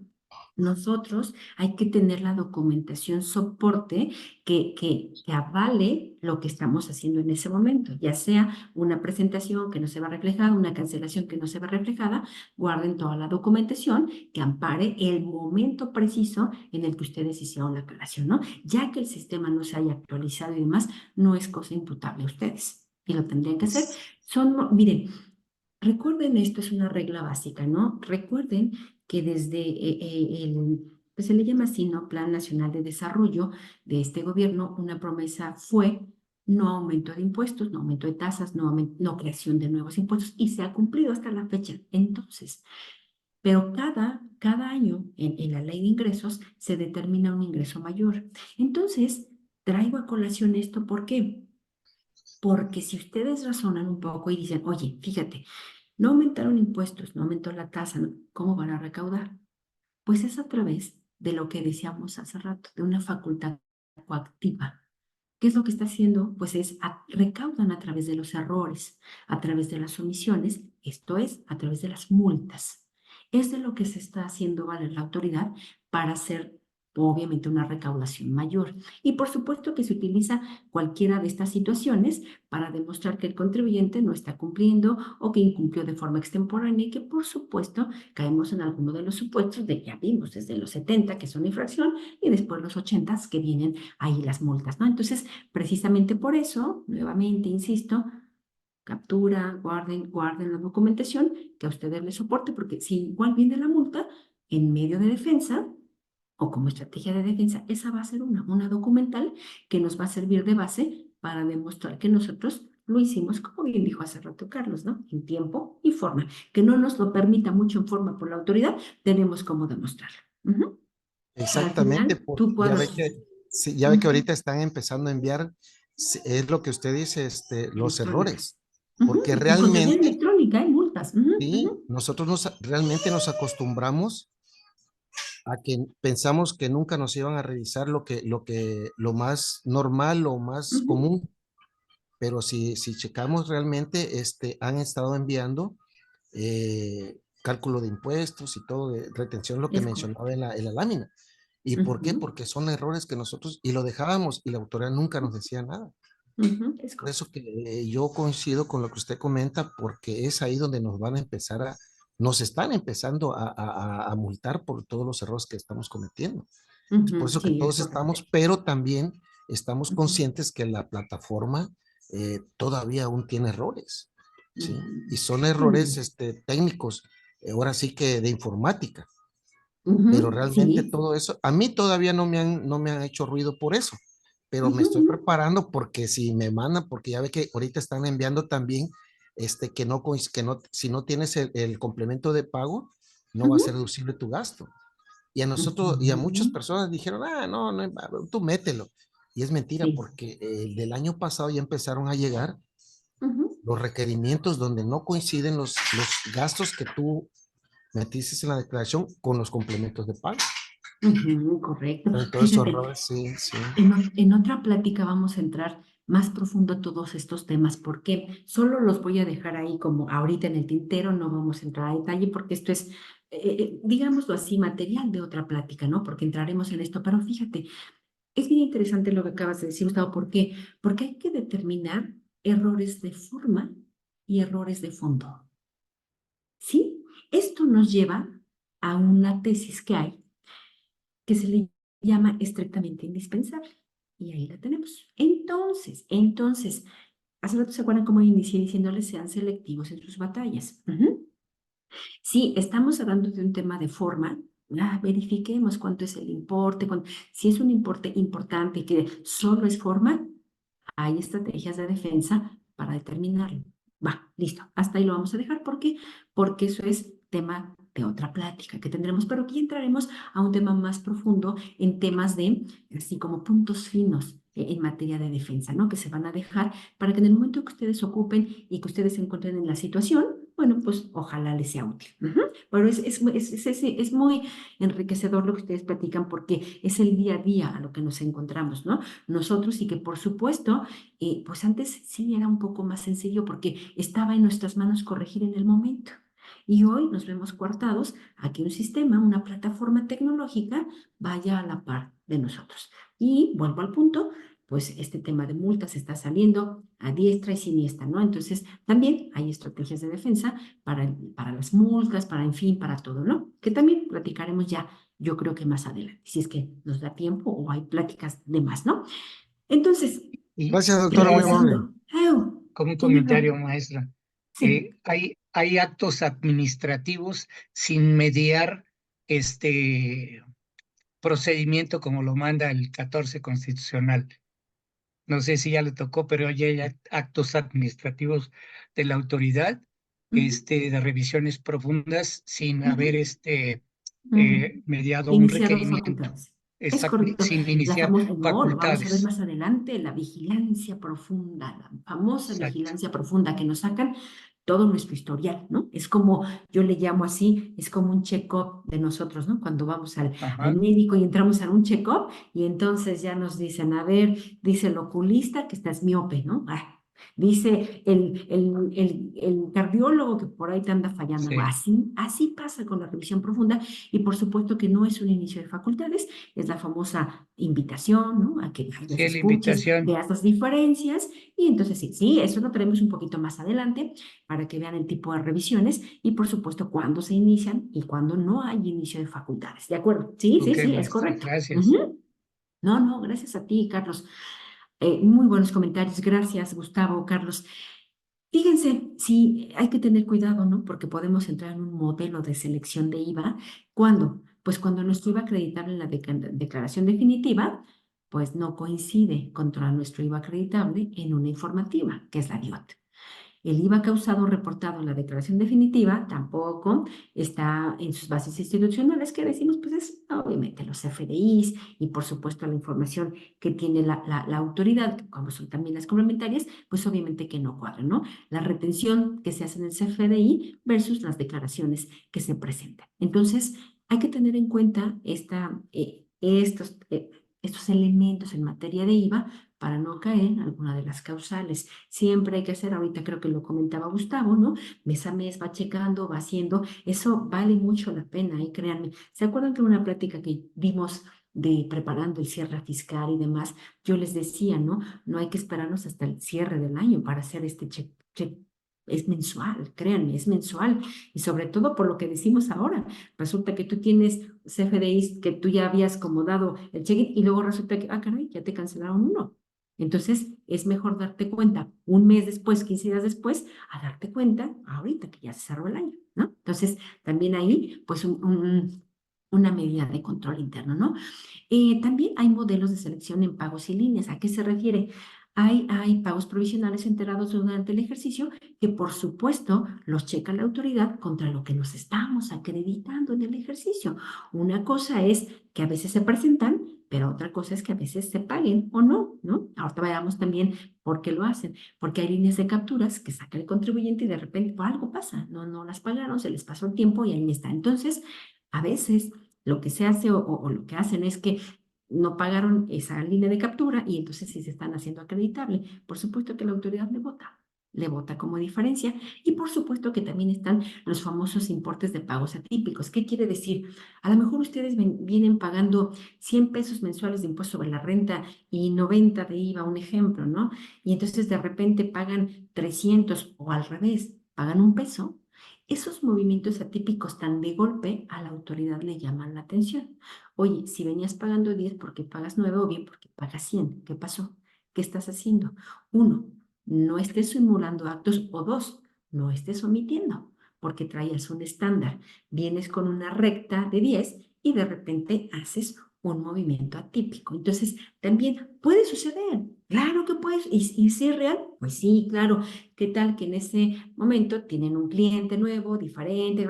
nosotros hay que tener la documentación soporte que avale lo que estamos haciendo en ese momento, ya sea una presentación que no se va reflejada, una cancelación que no se va reflejada, guarden toda la documentación que ampare el momento preciso en el que ustedes hicieron la aclaración, ¿no? Ya que el sistema no se haya actualizado y demás, no es cosa imputable a ustedes y lo tendrían que hacer. Miren, recuerden, esto es una regla básica, ¿no? Recuerden que desde pues se le llama así, ¿no? Plan Nacional de Desarrollo de este gobierno, una promesa fue no aumento de impuestos, no aumento de tasas, no creación de nuevos impuestos, y se ha cumplido hasta la fecha. Entonces, pero cada año en la ley de ingresos se determina un ingreso mayor. Entonces, traigo a colación esto, ¿por qué? Porque si ustedes razonan un poco y dicen, oye, fíjate, no aumentaron impuestos, no aumentó la tasa, ¿no? ¿Cómo van a recaudar? Pues es a través de lo que decíamos hace rato, de una facultad coactiva. ¿Qué es lo que está haciendo? Pues recaudan a través de los errores, a través de las omisiones, esto es, a través de las multas. Es de lo que se está haciendo valer la autoridad para hacer, obviamente, una recaudación mayor. Y por supuesto que se utiliza cualquiera de estas situaciones para demostrar que el contribuyente no está cumpliendo o que incumplió de forma extemporánea y que, por supuesto, caemos en alguno de los supuestos de, ya vimos, desde los 70 que son infracción y después los 80 que vienen ahí las multas, ¿no? Entonces, precisamente por eso, nuevamente, insisto, captura, guarden la documentación que a ustedes les soporte, porque si igual viene la multa, en medio de defensa o como estrategia de defensa, esa va a ser una documental que nos va a servir de base para demostrar que nosotros lo hicimos, como bien dijo hace rato Carlos, ¿no? En tiempo y forma. Que no nos lo permita mucho en forma por la autoridad, tenemos cómo demostrarlo. Al Exactamente, final, porque tú ya ve puedes... que, sí, ya ve que ahorita están empezando a enviar, es lo que usted dice, los electrónicas. errores, porque En contabilidad realmente, electrónica hay multas. sí, nosotros realmente nos acostumbramos a que pensamos que nunca nos iban a revisar lo más normal, lo más común, pero si checamos realmente, han estado enviando cálculo de impuestos y todo, de retención, lo que Es correcto. mencionaba en la lámina. ¿Y por qué? Porque son errores que nosotros, y lo dejábamos, y la autoridad nunca nos decía nada. Es Por eso correcto. que yo coincido con lo que usted comenta, porque es ahí donde nos están empezando a multar por todos los errores que estamos cometiendo. Es por eso que Sí, es todos correcto. estamos, pero también estamos conscientes que la plataforma todavía aún tiene errores, ¿sí? Y son errores técnicos, ahora sí que de informática, pero realmente Sí. todo eso, a mí todavía no me han hecho ruido por eso, pero me estoy preparando porque si me mandan, porque ya ve que ahorita están enviando también, si no tienes el complemento de pago, no va a ser deducible tu gasto. Y a nosotros, y a muchas personas dijeron, no, no, tú mételo. Y es mentira, Sí. porque del año pasado ya empezaron a llegar Ujú. los requerimientos donde no coinciden los gastos que tú metiste en la declaración con los complementos de pago. Correcto. Entonces, Fíjate, errores, sí, sí. en otra plática vamos a entrar más profundo a todos estos temas, porque solo los voy a dejar ahí como ahorita en el tintero, no vamos a entrar a detalle porque esto es, digámoslo así, material de otra plática, ¿no? Porque entraremos en esto, pero fíjate, es bien interesante lo que acabas de decir, Gustavo. ¿Por qué? Porque hay que determinar errores de forma y errores de fondo. ¿Sí? Esto nos lleva a una tesis que hay que se le llama estrictamente indispensable. Y ahí la tenemos. Entonces, hace rato se acuerdan cómo inicié diciéndoles sean selectivos en sus batallas. Sí, estamos hablando de un tema de forma. Verifiquemos cuánto es el importe. Si es un importe importante y que solo es forma, hay estrategias de defensa para determinarlo. Va, listo. Hasta ahí lo vamos a dejar. ¿Por qué? Porque eso es tema de otra plática que tendremos, pero aquí entraremos a un tema más profundo en temas de, así como puntos finos en materia de defensa, ¿no? Que se van a dejar para que en el momento que ustedes ocupen y que ustedes se encuentren en la situación, bueno, pues ojalá les sea útil. Pero es muy enriquecedor lo que ustedes platican porque es el día a día a lo que nos encontramos, ¿no? Nosotros y que por supuesto, pues antes sí era un poco más sencillo porque estaba en nuestras manos corregir en el momento. Y hoy nos vemos coartados a que un sistema, una plataforma tecnológica vaya a la par de nosotros. Y vuelvo al punto, pues este tema de multas está saliendo a diestra y siniestra, ¿no? Entonces, también hay estrategias de defensa para las multas, para, en fin, para todo, ¿no? Que también platicaremos ya, yo creo que más adelante, si es que nos da tiempo o hay pláticas de más, ¿no? Entonces, Y Gracias, doctora, muy amable. regresando, como un señor comentario, maestra, sí. hay actos administrativos sin mediar este procedimiento como lo manda el 14 constitucional. No sé si ya le tocó, pero ya hay actos administrativos de la autoridad, de revisiones profundas sin haber mediado un Iniciado requerimiento, facultades. Es correcto. sin La iniciar famosa, no, lo vamos a ver facultades. más adelante, la vigilancia profunda, la famosa Exacto. vigilancia profunda que nos sacan todo nuestro historial, ¿no? Es como, yo le llamo así, es como un check-up de nosotros, ¿no? Cuando vamos al Ajá. médico y entramos a un check-up y entonces ya nos dicen, a ver, dice el oculista que estás miope, ¿no? Dice el cardiólogo que por ahí te anda fallando. Sí. Así pasa con la revisión profunda y por supuesto que no es un inicio de facultades, es la famosa invitación, ¿no? A que los Sí, la escuches, invitación. veas las diferencias y entonces sí, eso lo traemos un poquito más adelante para que vean el tipo de revisiones y por supuesto cuándo se inician y cuándo no hay inicio de facultades. ¿De acuerdo? Sí, Ok, es maestra, correcto. gracias. No, gracias a ti, Carlos. Muy buenos comentarios. Gracias, Gustavo, Carlos. Fíjense, sí, hay que tener cuidado, ¿no? Porque podemos entrar en un modelo de selección de IVA. ¿Cuándo? Pues cuando nuestro IVA acreditable en la declaración definitiva, pues no coincide contra nuestro IVA acreditable en una informativa, que es la DIOT. El IVA causado reportado en la declaración definitiva tampoco está en sus bases institucionales, que decimos, pues es obviamente los CFDIs y por supuesto la información que tiene la autoridad, como son también las complementarias, pues obviamente que no cuadran, ¿no? La retención que se hace en el CFDI versus las declaraciones que se presentan. Entonces, hay que tener en cuenta estos elementos en materia de IVA para no caer en alguna de las causales. Siempre hay que hacer, ahorita creo que lo comentaba Gustavo, ¿no? Mes a mes va checando, va haciendo, eso vale mucho la pena, y créanme. ¿Se acuerdan que en una plática que dimos de preparando el cierre fiscal y demás, yo les decía, ¿no? No hay que esperarnos hasta el cierre del año para hacer este check. Es mensual, créanme, es mensual. Y sobre todo por lo que decimos ahora, resulta que tú tienes CFDIs que tú ya habías como dado el check-in y luego resulta que, caray, ya te cancelaron uno. Entonces, es mejor darte cuenta un mes después, 15 días después, a darte cuenta ahorita que ya se cerró el año, ¿no? Entonces, también ahí, pues, una medida de control interno, ¿no? También hay modelos de selección en pagos y líneas. ¿A qué se refiere? Hay pagos provisionales enterados durante el ejercicio que, por supuesto, los checa la autoridad contra lo que nos estamos acreditando en el ejercicio. Una cosa es que a veces se presentan, pero otra cosa es que a veces se paguen o no, ¿no? Ahorita veamos también por qué lo hacen. Porque hay líneas de capturas que saca el contribuyente y de repente pues, algo pasa. No las pagaron, se les pasó el tiempo y ahí está. Entonces, a veces lo que se hace o lo que hacen es que no pagaron esa línea de captura y entonces sí se están haciendo acreditable. Por supuesto que la autoridad le vota como diferencia y por supuesto que también están los famosos importes de pagos atípicos. ¿Qué quiere decir? A lo mejor ustedes vienen pagando 100 pesos mensuales de impuesto sobre la renta y 90 de IVA, un ejemplo, ¿no? Y entonces de repente pagan 300 o al revés, pagan un peso. Esos movimientos atípicos tan de golpe a la autoridad le llaman la atención. Oye, si venías pagando 10, ¿por qué pagas 9 o bien porque pagas 100? ¿Qué pasó? ¿Qué estás haciendo? Uno, no estés simulando actos o dos, no estés omitiendo porque traías un estándar. Vienes con una recta de 10 y de repente haces un movimiento atípico. Entonces, también puede suceder. Claro que puede. ¿Y si es real? Pues sí, claro. ¿Qué tal que en ese momento tienen un cliente nuevo, diferente?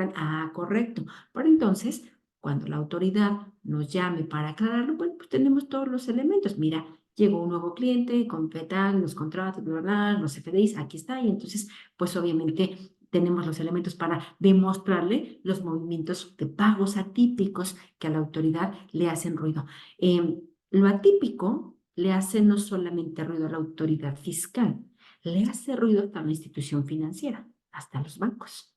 Correcto. Pero entonces, cuando la autoridad nos llame para aclararlo, bueno, pues tenemos todos los elementos. Mira, llegó un nuevo cliente, completan los contratos, ¿verdad? Los FDIs, aquí está. Y entonces, pues obviamente tenemos los elementos para demostrarle los movimientos de pagos atípicos que a la autoridad le hacen ruido. Lo atípico le hace no solamente ruido a la autoridad fiscal, le hace ruido hasta la institución financiera, hasta los bancos.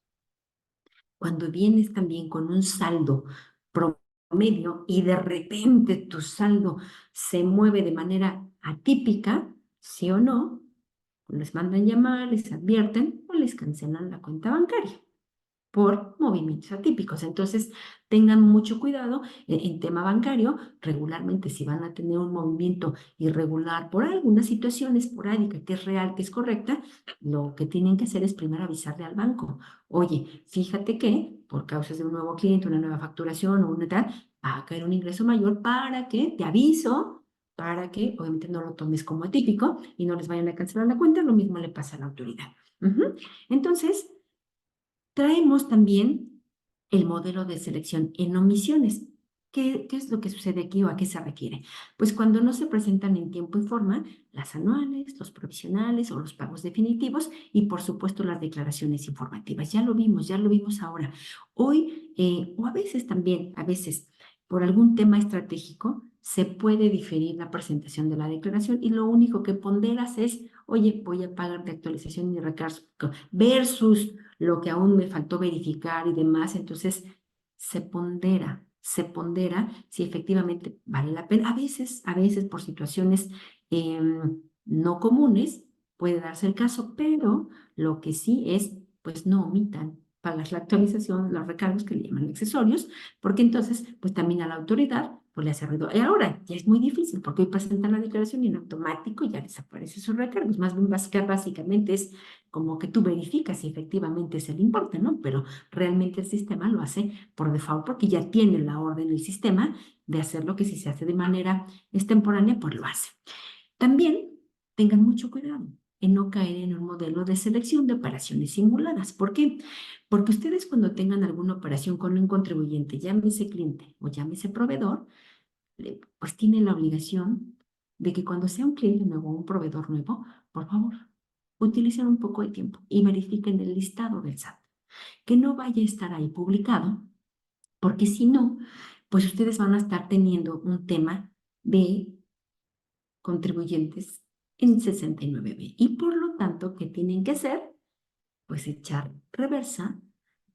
Cuando vienes también con un saldo promedio y de repente tu saldo se mueve de manera atípica, sí o no, les mandan llamar, les advierten o les cancelan la cuenta bancaria por movimientos atípicos. Entonces, tengan mucho cuidado en tema bancario. Regularmente, si van a tener un movimiento irregular por alguna situación esporádica que es real, que es correcta, lo que tienen que hacer es primero avisarle al banco. Oye, fíjate que por causas de un nuevo cliente, una nueva facturación o una tal, va a caer un ingreso mayor para que te aviso, para que obviamente no lo tomes como atípico y no les vayan a cancelar la cuenta. Lo mismo le pasa a la autoridad. Entonces, traemos también el modelo de selección en omisiones. ¿Qué es lo que sucede aquí o a qué se requiere? Pues cuando no se presentan en tiempo y forma las anuales, los provisionales o los pagos definitivos y por supuesto las declaraciones informativas. Ya lo vimos ahora. Hoy o a veces también, por algún tema estratégico, se puede diferir la presentación de la declaración y lo único que ponderas es, oye, voy a pagar de actualización y recargo versus lo que aún me faltó verificar y demás. Entonces, se pondera si efectivamente vale la pena. A veces por situaciones no comunes puede darse el caso, pero lo que sí es, pues no omitan pagar la actualización, los recargos que le llaman accesorios, porque entonces, pues también a la autoridad, pues le hace ruido. Y ahora ya es muy difícil, porque hoy presentan la declaración y en automático ya desaparecen sus recargos. Más bien, básicamente es como que tú verificas si efectivamente es el importe, ¿no? Pero realmente el sistema lo hace por default porque ya tiene la orden el sistema de hacer lo que si se hace de manera extemporánea, pues lo hace. También tengan mucho cuidado en no caer en un modelo de selección de operaciones simuladas. ¿Por qué? Porque ustedes cuando tengan alguna operación con un contribuyente, llámese cliente o llámese proveedor, pues tienen la obligación de que cuando sea un cliente nuevo o un proveedor nuevo, por favor, utilicen un poco de tiempo y verifiquen el listado del SAT. Que no vaya a estar ahí publicado, porque si no, pues ustedes van a estar teniendo un tema de contribuyentes en 69B. Y por lo tanto, ¿qué tienen que hacer? Pues echar reversa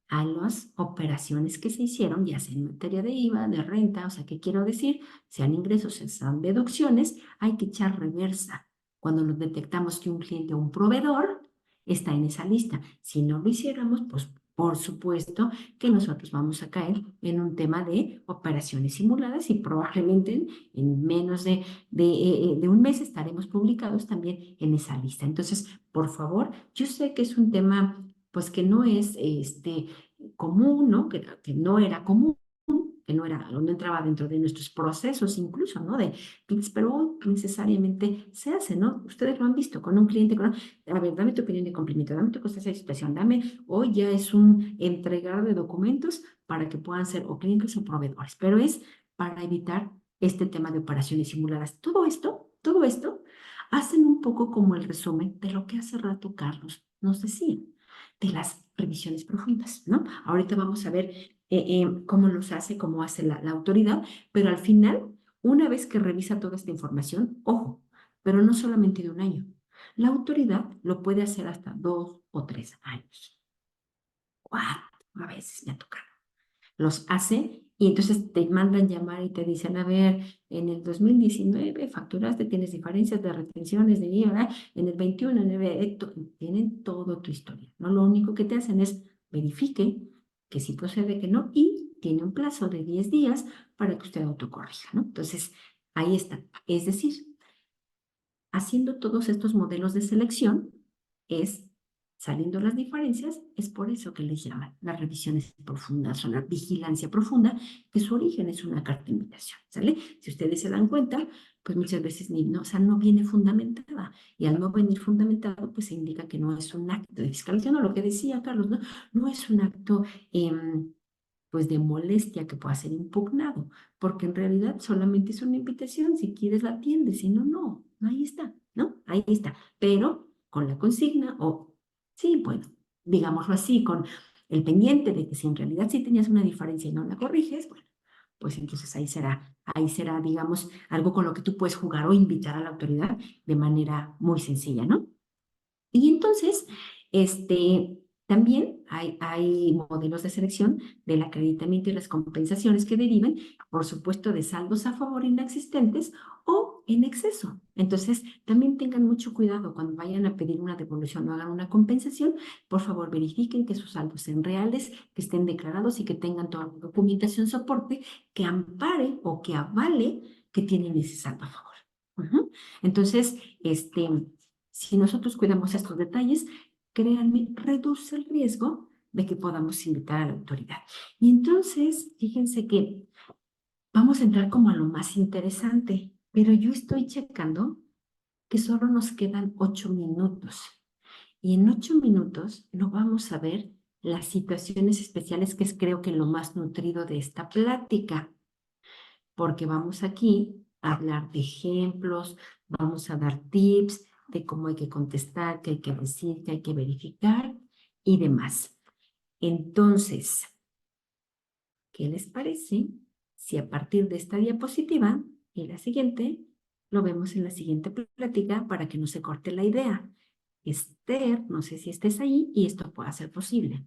a las operaciones que se hicieron, ya sea en materia de IVA, de renta, o sea, ¿qué quiero decir? Sean ingresos, sean deducciones, hay que echar reversa cuando nos detectamos que un cliente o un proveedor está en esa lista. Si no lo hiciéramos, pues por supuesto que nosotros vamos a caer en un tema de operaciones simuladas y probablemente en menos de un mes estaremos publicados también en esa lista. Entonces, por favor, yo sé que es un tema pues que no es común, ¿no? Que no era común, que no entraba dentro de nuestros procesos incluso, ¿no? Pero hoy necesariamente se hace, ¿no? Ustedes lo han visto con un cliente, a ver, dame tu opinión de cumplimiento, dame tu costa de situación, hoy ya es un entregar de documentos para que puedan ser o clientes o proveedores, pero es para evitar este tema de operaciones simuladas. Todo esto, hacen un poco como el resumen de lo que hace rato Carlos nos decía, de las revisiones profundas, ¿no? Ahorita vamos a ver cómo los hace, cómo hace la autoridad, pero al final, una vez que revisa toda esta información, ojo, pero no solamente de un año, la autoridad lo puede hacer hasta 2 o 3 años. 4, a veces me ha tocado. Los hace y entonces te mandan llamar y te dicen, a ver, en el 2019 facturaste, tienes diferencias de retenciones de IVA, en el 21, tienen todo tu historia, ¿no? Lo único que te hacen es verifique que sí procede, que no, y tiene un plazo de 10 días para que usted autocorrija, ¿no? Entonces, ahí está. Es decir, haciendo todos estos modelos de selección es saliendo las diferencias, es por eso que les llaman las revisiones profundas o la vigilancia profunda, que su origen es una carta de invitación, ¿sale? Si ustedes se dan cuenta, pues muchas veces no viene fundamentada, y al no venir fundamentado, pues se indica que no es un acto de fiscalización, o lo que decía Carlos, no es un acto pues de molestia que pueda ser impugnado, porque en realidad solamente es una invitación, si quieres la atiendes, si no, no, ahí está, ¿no? Ahí está, pero con la consigna o, sí, bueno, digámoslo así, con el pendiente de que si en realidad sí tenías una diferencia y no la corriges, bueno, pues entonces ahí será, digamos, algo con lo que tú puedes jugar o invitar a la autoridad de manera muy sencilla, ¿no? Y entonces, también hay modelos de selección del acreditamiento y las compensaciones que deriven, por supuesto, de saldos a favor inexistentes o en exceso. Entonces, también tengan mucho cuidado cuando vayan a pedir una devolución o hagan una compensación. Por favor, verifiquen que sus saldos sean reales, que estén declarados y que tengan toda la documentación soporte que ampare o que avale que tienen ese saldo a favor. Entonces, si nosotros cuidamos estos detalles, créanme, reduce el riesgo de que podamos invitar a la autoridad. Y entonces, fíjense que vamos a entrar como a lo más interesante, pero yo estoy checando que solo nos quedan 8 minutos. Y en 8 minutos no vamos a ver las situaciones especiales, que es creo que lo más nutrido de esta plática, porque vamos aquí a hablar de ejemplos, vamos a dar tips de cómo hay que contestar, qué hay que decir, qué hay que verificar y demás. Entonces, ¿qué les parece si a partir de esta diapositiva y la siguiente, lo vemos en la siguiente plática para que no se corte la idea? Esther, no sé si estés ahí y esto pueda ser posible.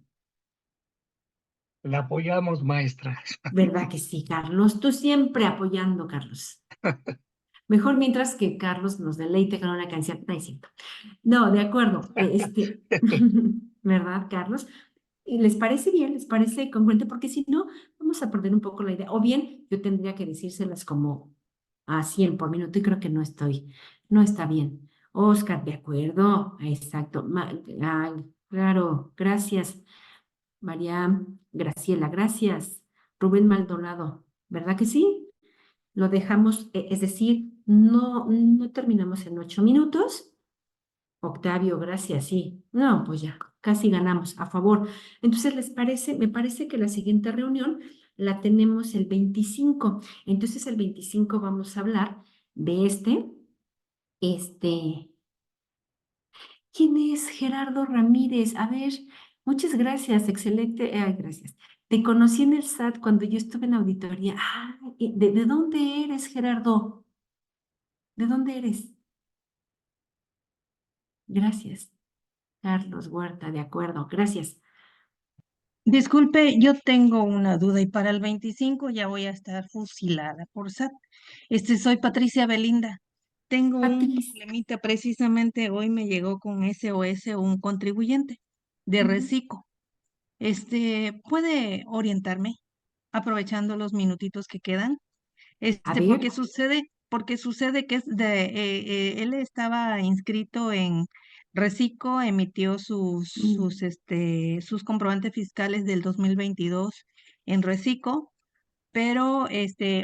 La apoyamos, maestra. ¿Verdad que sí, Carlos? Tú siempre apoyando, Carlos. Mejor mientras que Carlos nos deleite con una canción. No, es cierto. No, de acuerdo. ¿Verdad, Carlos? ¿Y les parece bien? ¿Les parece congruente? Porque si no, vamos a perder un poco la idea. O bien, yo tendría que decírselas como a 100 por minuto y creo que no está bien. Oscar, de acuerdo. Exacto. Ay, claro, gracias. María Graciela, gracias. Rubén Maldonado, ¿verdad que sí? Lo dejamos, es decir, no terminamos en 8 minutos. Octavio, gracias, sí. No, pues ya, casi ganamos, a favor. Entonces, ¿les parece? Me parece que la siguiente reunión la tenemos el 25. Entonces, el 25 vamos a hablar de este, ¿quién es Gerardo Ramírez? A ver, muchas gracias, excelente, ay, gracias. Te conocí en el SAT cuando yo estuve en auditoría. Ah, ¿de dónde eres, Gerardo? ¿De dónde eres? Gracias. Carlos Huerta, de acuerdo, gracias. Disculpe, yo tengo una duda y para el 25 ya voy a estar fusilada por SAT. Soy Patricia Belinda. Tengo un Patricia. problemita, precisamente hoy me llegó con SOS un contribuyente de Recico. ¿Puede orientarme aprovechando los minutitos que quedan? A ver. Porque sucede que él estaba inscrito en Recico, emitió sus comprobantes fiscales del 2022 en Recico, pero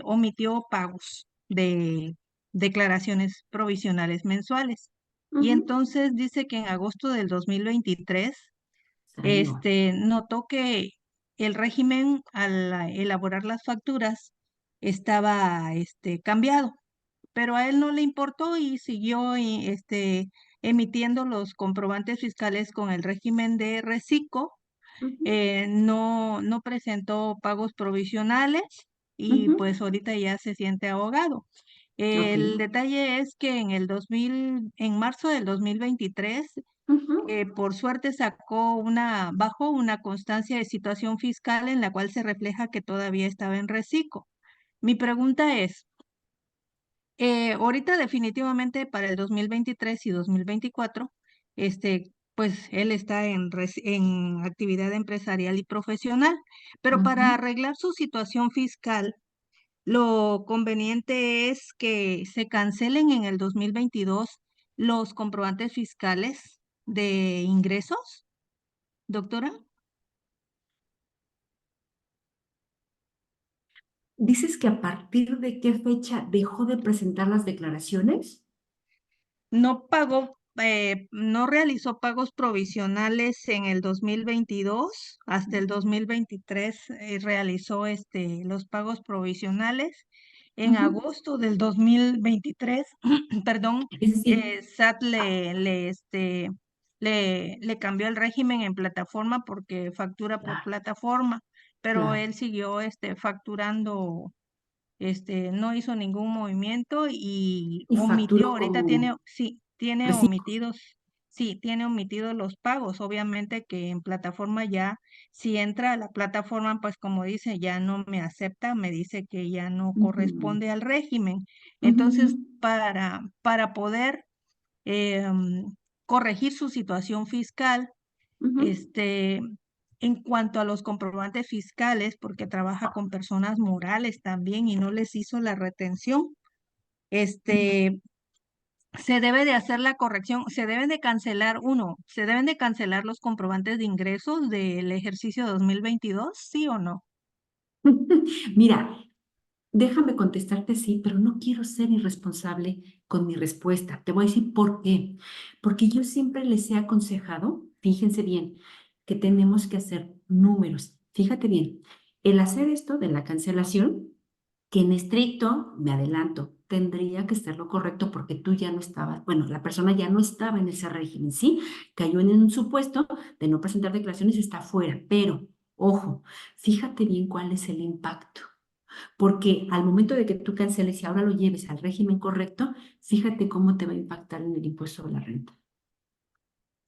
omitió pagos de declaraciones provisionales mensuales. Y entonces dice que en agosto del 2023 Salió. notó que el régimen al elaborar las facturas estaba cambiado, pero a él no le importó y siguió emitiendo los comprobantes fiscales con el régimen de reciclo. No presentó pagos provisionales y pues ahorita ya se siente ahogado. El Ok. detalle es que en marzo del 2023 por suerte bajó una constancia de situación fiscal en la cual se refleja que todavía estaba en reciclo. Mi pregunta es, ahorita definitivamente para el 2023 y 2024, pues él está en actividad empresarial y profesional, pero para arreglar su situación fiscal, lo conveniente es que se cancelen en el 2022 los comprobantes fiscales de ingresos, doctora. ¿Dices que a partir de qué fecha dejó de presentar las declaraciones? No realizó pagos provisionales en el 2022, hasta el 2023 realizó los pagos provisionales. En agosto del 2023, perdón, Es decir, SAT le cambió el régimen en plataforma porque factura por claro, plataforma, pero claro. él siguió facturando, no hizo ningún movimiento y Y omitió, facturó ahorita como tiene recibo. omitidos, sí, tiene omitidos los pagos. Obviamente que en plataforma ya, si entra a la plataforma, pues como dice, ya no me acepta, me dice que ya no Ujú, corresponde al régimen. Entonces, ujú, para poder corregir su situación fiscal, ujú, en cuanto a los comprobantes fiscales, porque trabaja con personas morales también y no les hizo la retención, este, se debe de hacer la corrección, se deben de cancelar los comprobantes de ingresos del ejercicio 2022, ¿sí o no? Mira, déjame contestarte sí, pero no quiero ser irresponsable con mi respuesta. Te voy a decir por qué. Porque yo siempre les he aconsejado, fíjense bien, que tenemos que hacer números. Fíjate bien, el hacer esto de la cancelación, que en estricto, me adelanto, tendría que ser lo correcto porque tú ya no estabas, bueno, la persona ya no estaba en ese régimen, ¿sí? Cayó en un supuesto de no presentar declaraciones y está fuera, pero, ojo, fíjate bien cuál es el impacto. Porque al momento de que tú canceles y ahora lo lleves al régimen correcto, fíjate cómo te va a impactar en el impuesto de la renta.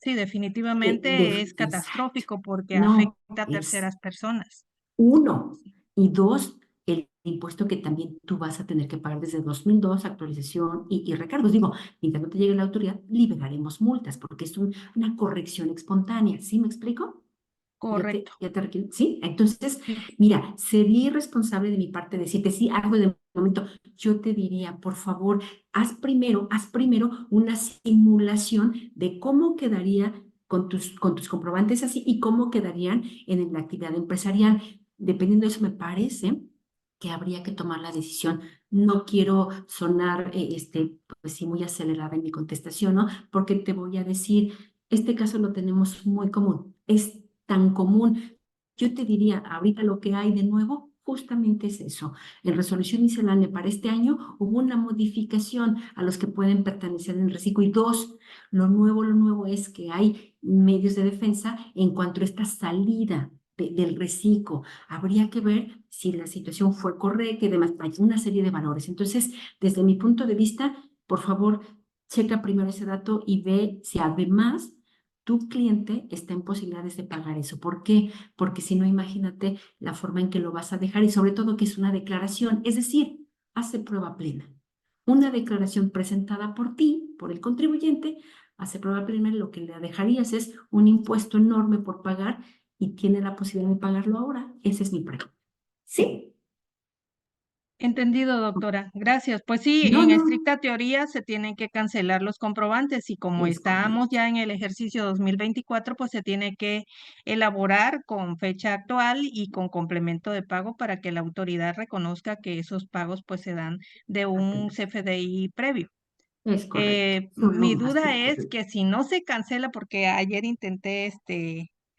Sí, definitivamente es Exacto. catastrófico porque No, afecta a es terceras personas. uno. Y dos, el impuesto que también tú vas a tener que pagar desde 2002, actualización y recargos. Digo, mientras no te llegue la autoridad, liberaremos multas porque es una corrección espontánea. ¿Sí me explico? Correcto. ¿Sí? Entonces, Sí. mira, sería irresponsable de mi parte decirte, sí, algo de momento. Yo te diría, por favor, haz primero una simulación de cómo quedaría con tus comprobantes así y cómo quedarían en la actividad empresarial. Dependiendo de eso, me parece que habría que tomar la decisión. No quiero sonar, pues sí, muy acelerada en mi contestación, ¿no? Porque te voy a decir, este caso lo tenemos muy común. Es tan común. Yo te diría, ahorita lo que hay de nuevo justamente es eso. En resolución miscelánea para este año hubo una modificación a los que pueden pertenecer en el reciclo. Y dos, lo nuevo es que hay medios de defensa en cuanto a esta salida del reciclo. Habría que ver si la situación fue correcta y demás. Hay una serie de valores. Entonces, desde mi punto de vista, por favor, checa primero ese dato y ve si además tu cliente está en posibilidades de pagar eso. ¿Por qué? Porque si no, imagínate la forma en que lo vas a dejar y sobre todo que es una declaración, es decir, hace prueba plena. Una declaración presentada por ti, por el contribuyente, hace prueba plena, lo que le dejarías es un impuesto enorme por pagar y tiene la posibilidad de pagarlo ahora. Esa es mi pregunta. Sí. Entendido, doctora. Gracias. Pues sí, No, en no, estricta teoría se tienen que cancelar los comprobantes y como es estamos correcto. ya en el ejercicio 2024, pues se tiene que elaborar con fecha actual y con complemento de pago para que la autoridad reconozca que esos pagos pues se dan de un CFDI previo. Es correcto. Eso es lo Mi más duda es importante. que si no se cancela, porque ayer intenté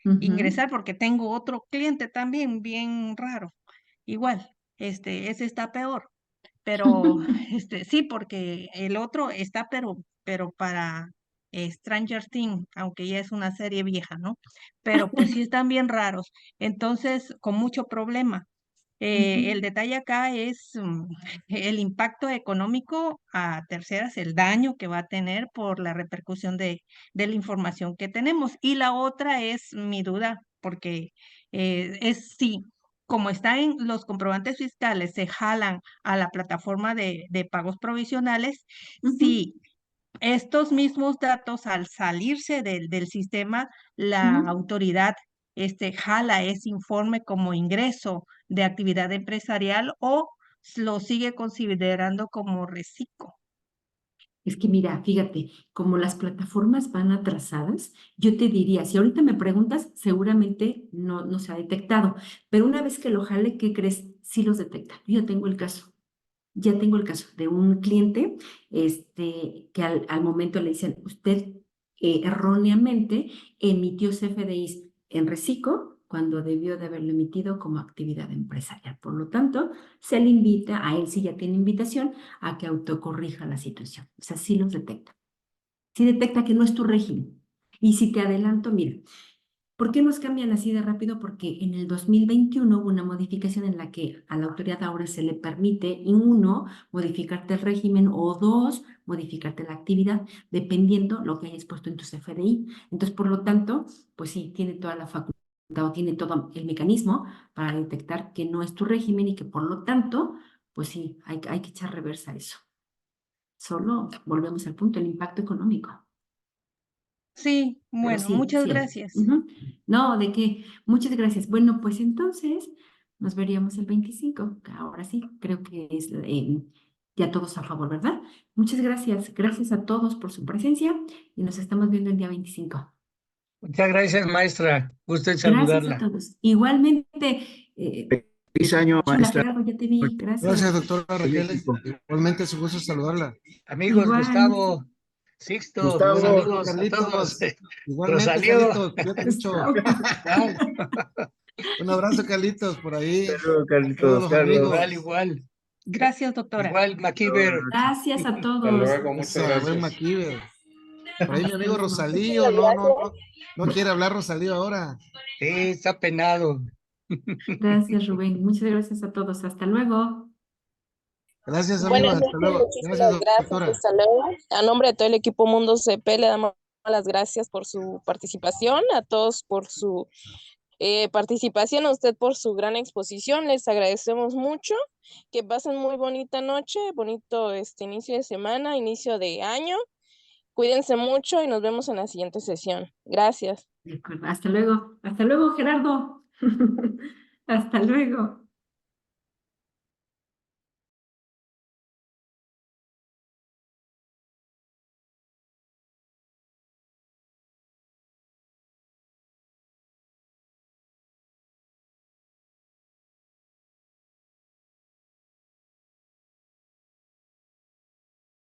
Ujú. ingresar porque tengo otro cliente también bien raro. Igual, ese está peor. Pero sí, porque el otro está, pero para Stranger Things, aunque ya es una serie vieja, ¿no? Pero pues sí están bien raros. Entonces, con mucho problema. El Ujú. detalle acá es el impacto económico a terceras, el daño que va a tener por la repercusión de la información que tenemos. Y la otra es mi duda, porque es si, como están en los comprobantes fiscales, se jalan a la plataforma de pagos provisionales, Ujú. si estos mismos datos, al salirse del sistema, la Ujú. autoridad jala ese informe como ingreso de actividad empresarial o lo sigue considerando como reciclo. Es que mira, fíjate, como las plataformas van atrasadas, yo te diría, si ahorita me preguntas, seguramente no se ha detectado, pero una vez que lo jale, ¿qué crees? Sí los detecta. Yo ya tengo el caso de un cliente, que al momento le dicen, usted erróneamente emitió CFDIs en reciclo cuando debió de haberlo emitido como actividad empresarial. Por lo tanto, se le invita, a él sí ya tiene invitación, a que autocorrija la situación. O sea, sí los detecta. Sí detecta que no es tu régimen. Y si te adelanto, mira, ¿Por qué nos cambian así de rápido? Porque en el 2021 hubo una modificación en la que a la autoridad ahora se le permite, uno, modificarte el régimen o dos, modificarte la actividad, dependiendo lo que hayas puesto en tu CFDI. Entonces, por lo tanto, pues sí, tiene toda la facultad o tiene todo el mecanismo para detectar que no es tu régimen y que por lo tanto, pues sí, hay que echar reversa a eso. Solo volvemos al punto, el impacto económico. Sí, Pero bueno, sí, muchas sí hay. gracias. No, ¿de qué? Muchas gracias. Bueno, pues entonces nos veríamos el 25, que ahora sí, creo que es ya todos a favor, ¿verdad? Muchas gracias. Gracias a todos por su presencia y nos estamos viendo el día 25. Muchas gracias, maestra. Gusto en Gracias a saludarla. todos. Igualmente, Feliz año, Chula maestra. Gerardo, ya te vi. Gracias, Gracias. doctora Raquel. Igualmente es un gusto saludarla. Amigos, Igual. Gustavo, Sixto, Gustavo. Igualmente, saludos a todos. Carlitos. Igualmente, Rosalío, Carlitos. Cuídate mucho. igual, Un abrazo, Carlitos, por ahí. Saludos, Todos Carlitos. los Carlos. amigos. igual. Gracias, doctora. Igual, McKeever. Gracias a Hasta todos. luego, muchas Eso, buen gracias. MacIver. Por ahí mi Hasta amigo luego. Rosalío, no quiere hablar Rosalío ahora. Sí, está penado. Gracias, Rubén. Muchas gracias a todos. Hasta luego. Gracias, Buenas amigos. Hasta noches, luego. Gracias, muchísimas gracias. doctora. Hasta luego. A nombre de todo el equipo Mundo CP le damos las gracias por su participación, a todos por su participación, a usted por su gran exposición. Les agradecemos mucho. Que pasen muy bonita noche, bonito inicio de semana, inicio de año. Cuídense mucho y nos vemos en la siguiente sesión. Gracias. De acuerdo. Hasta luego. Hasta luego, Gerardo. Hasta luego.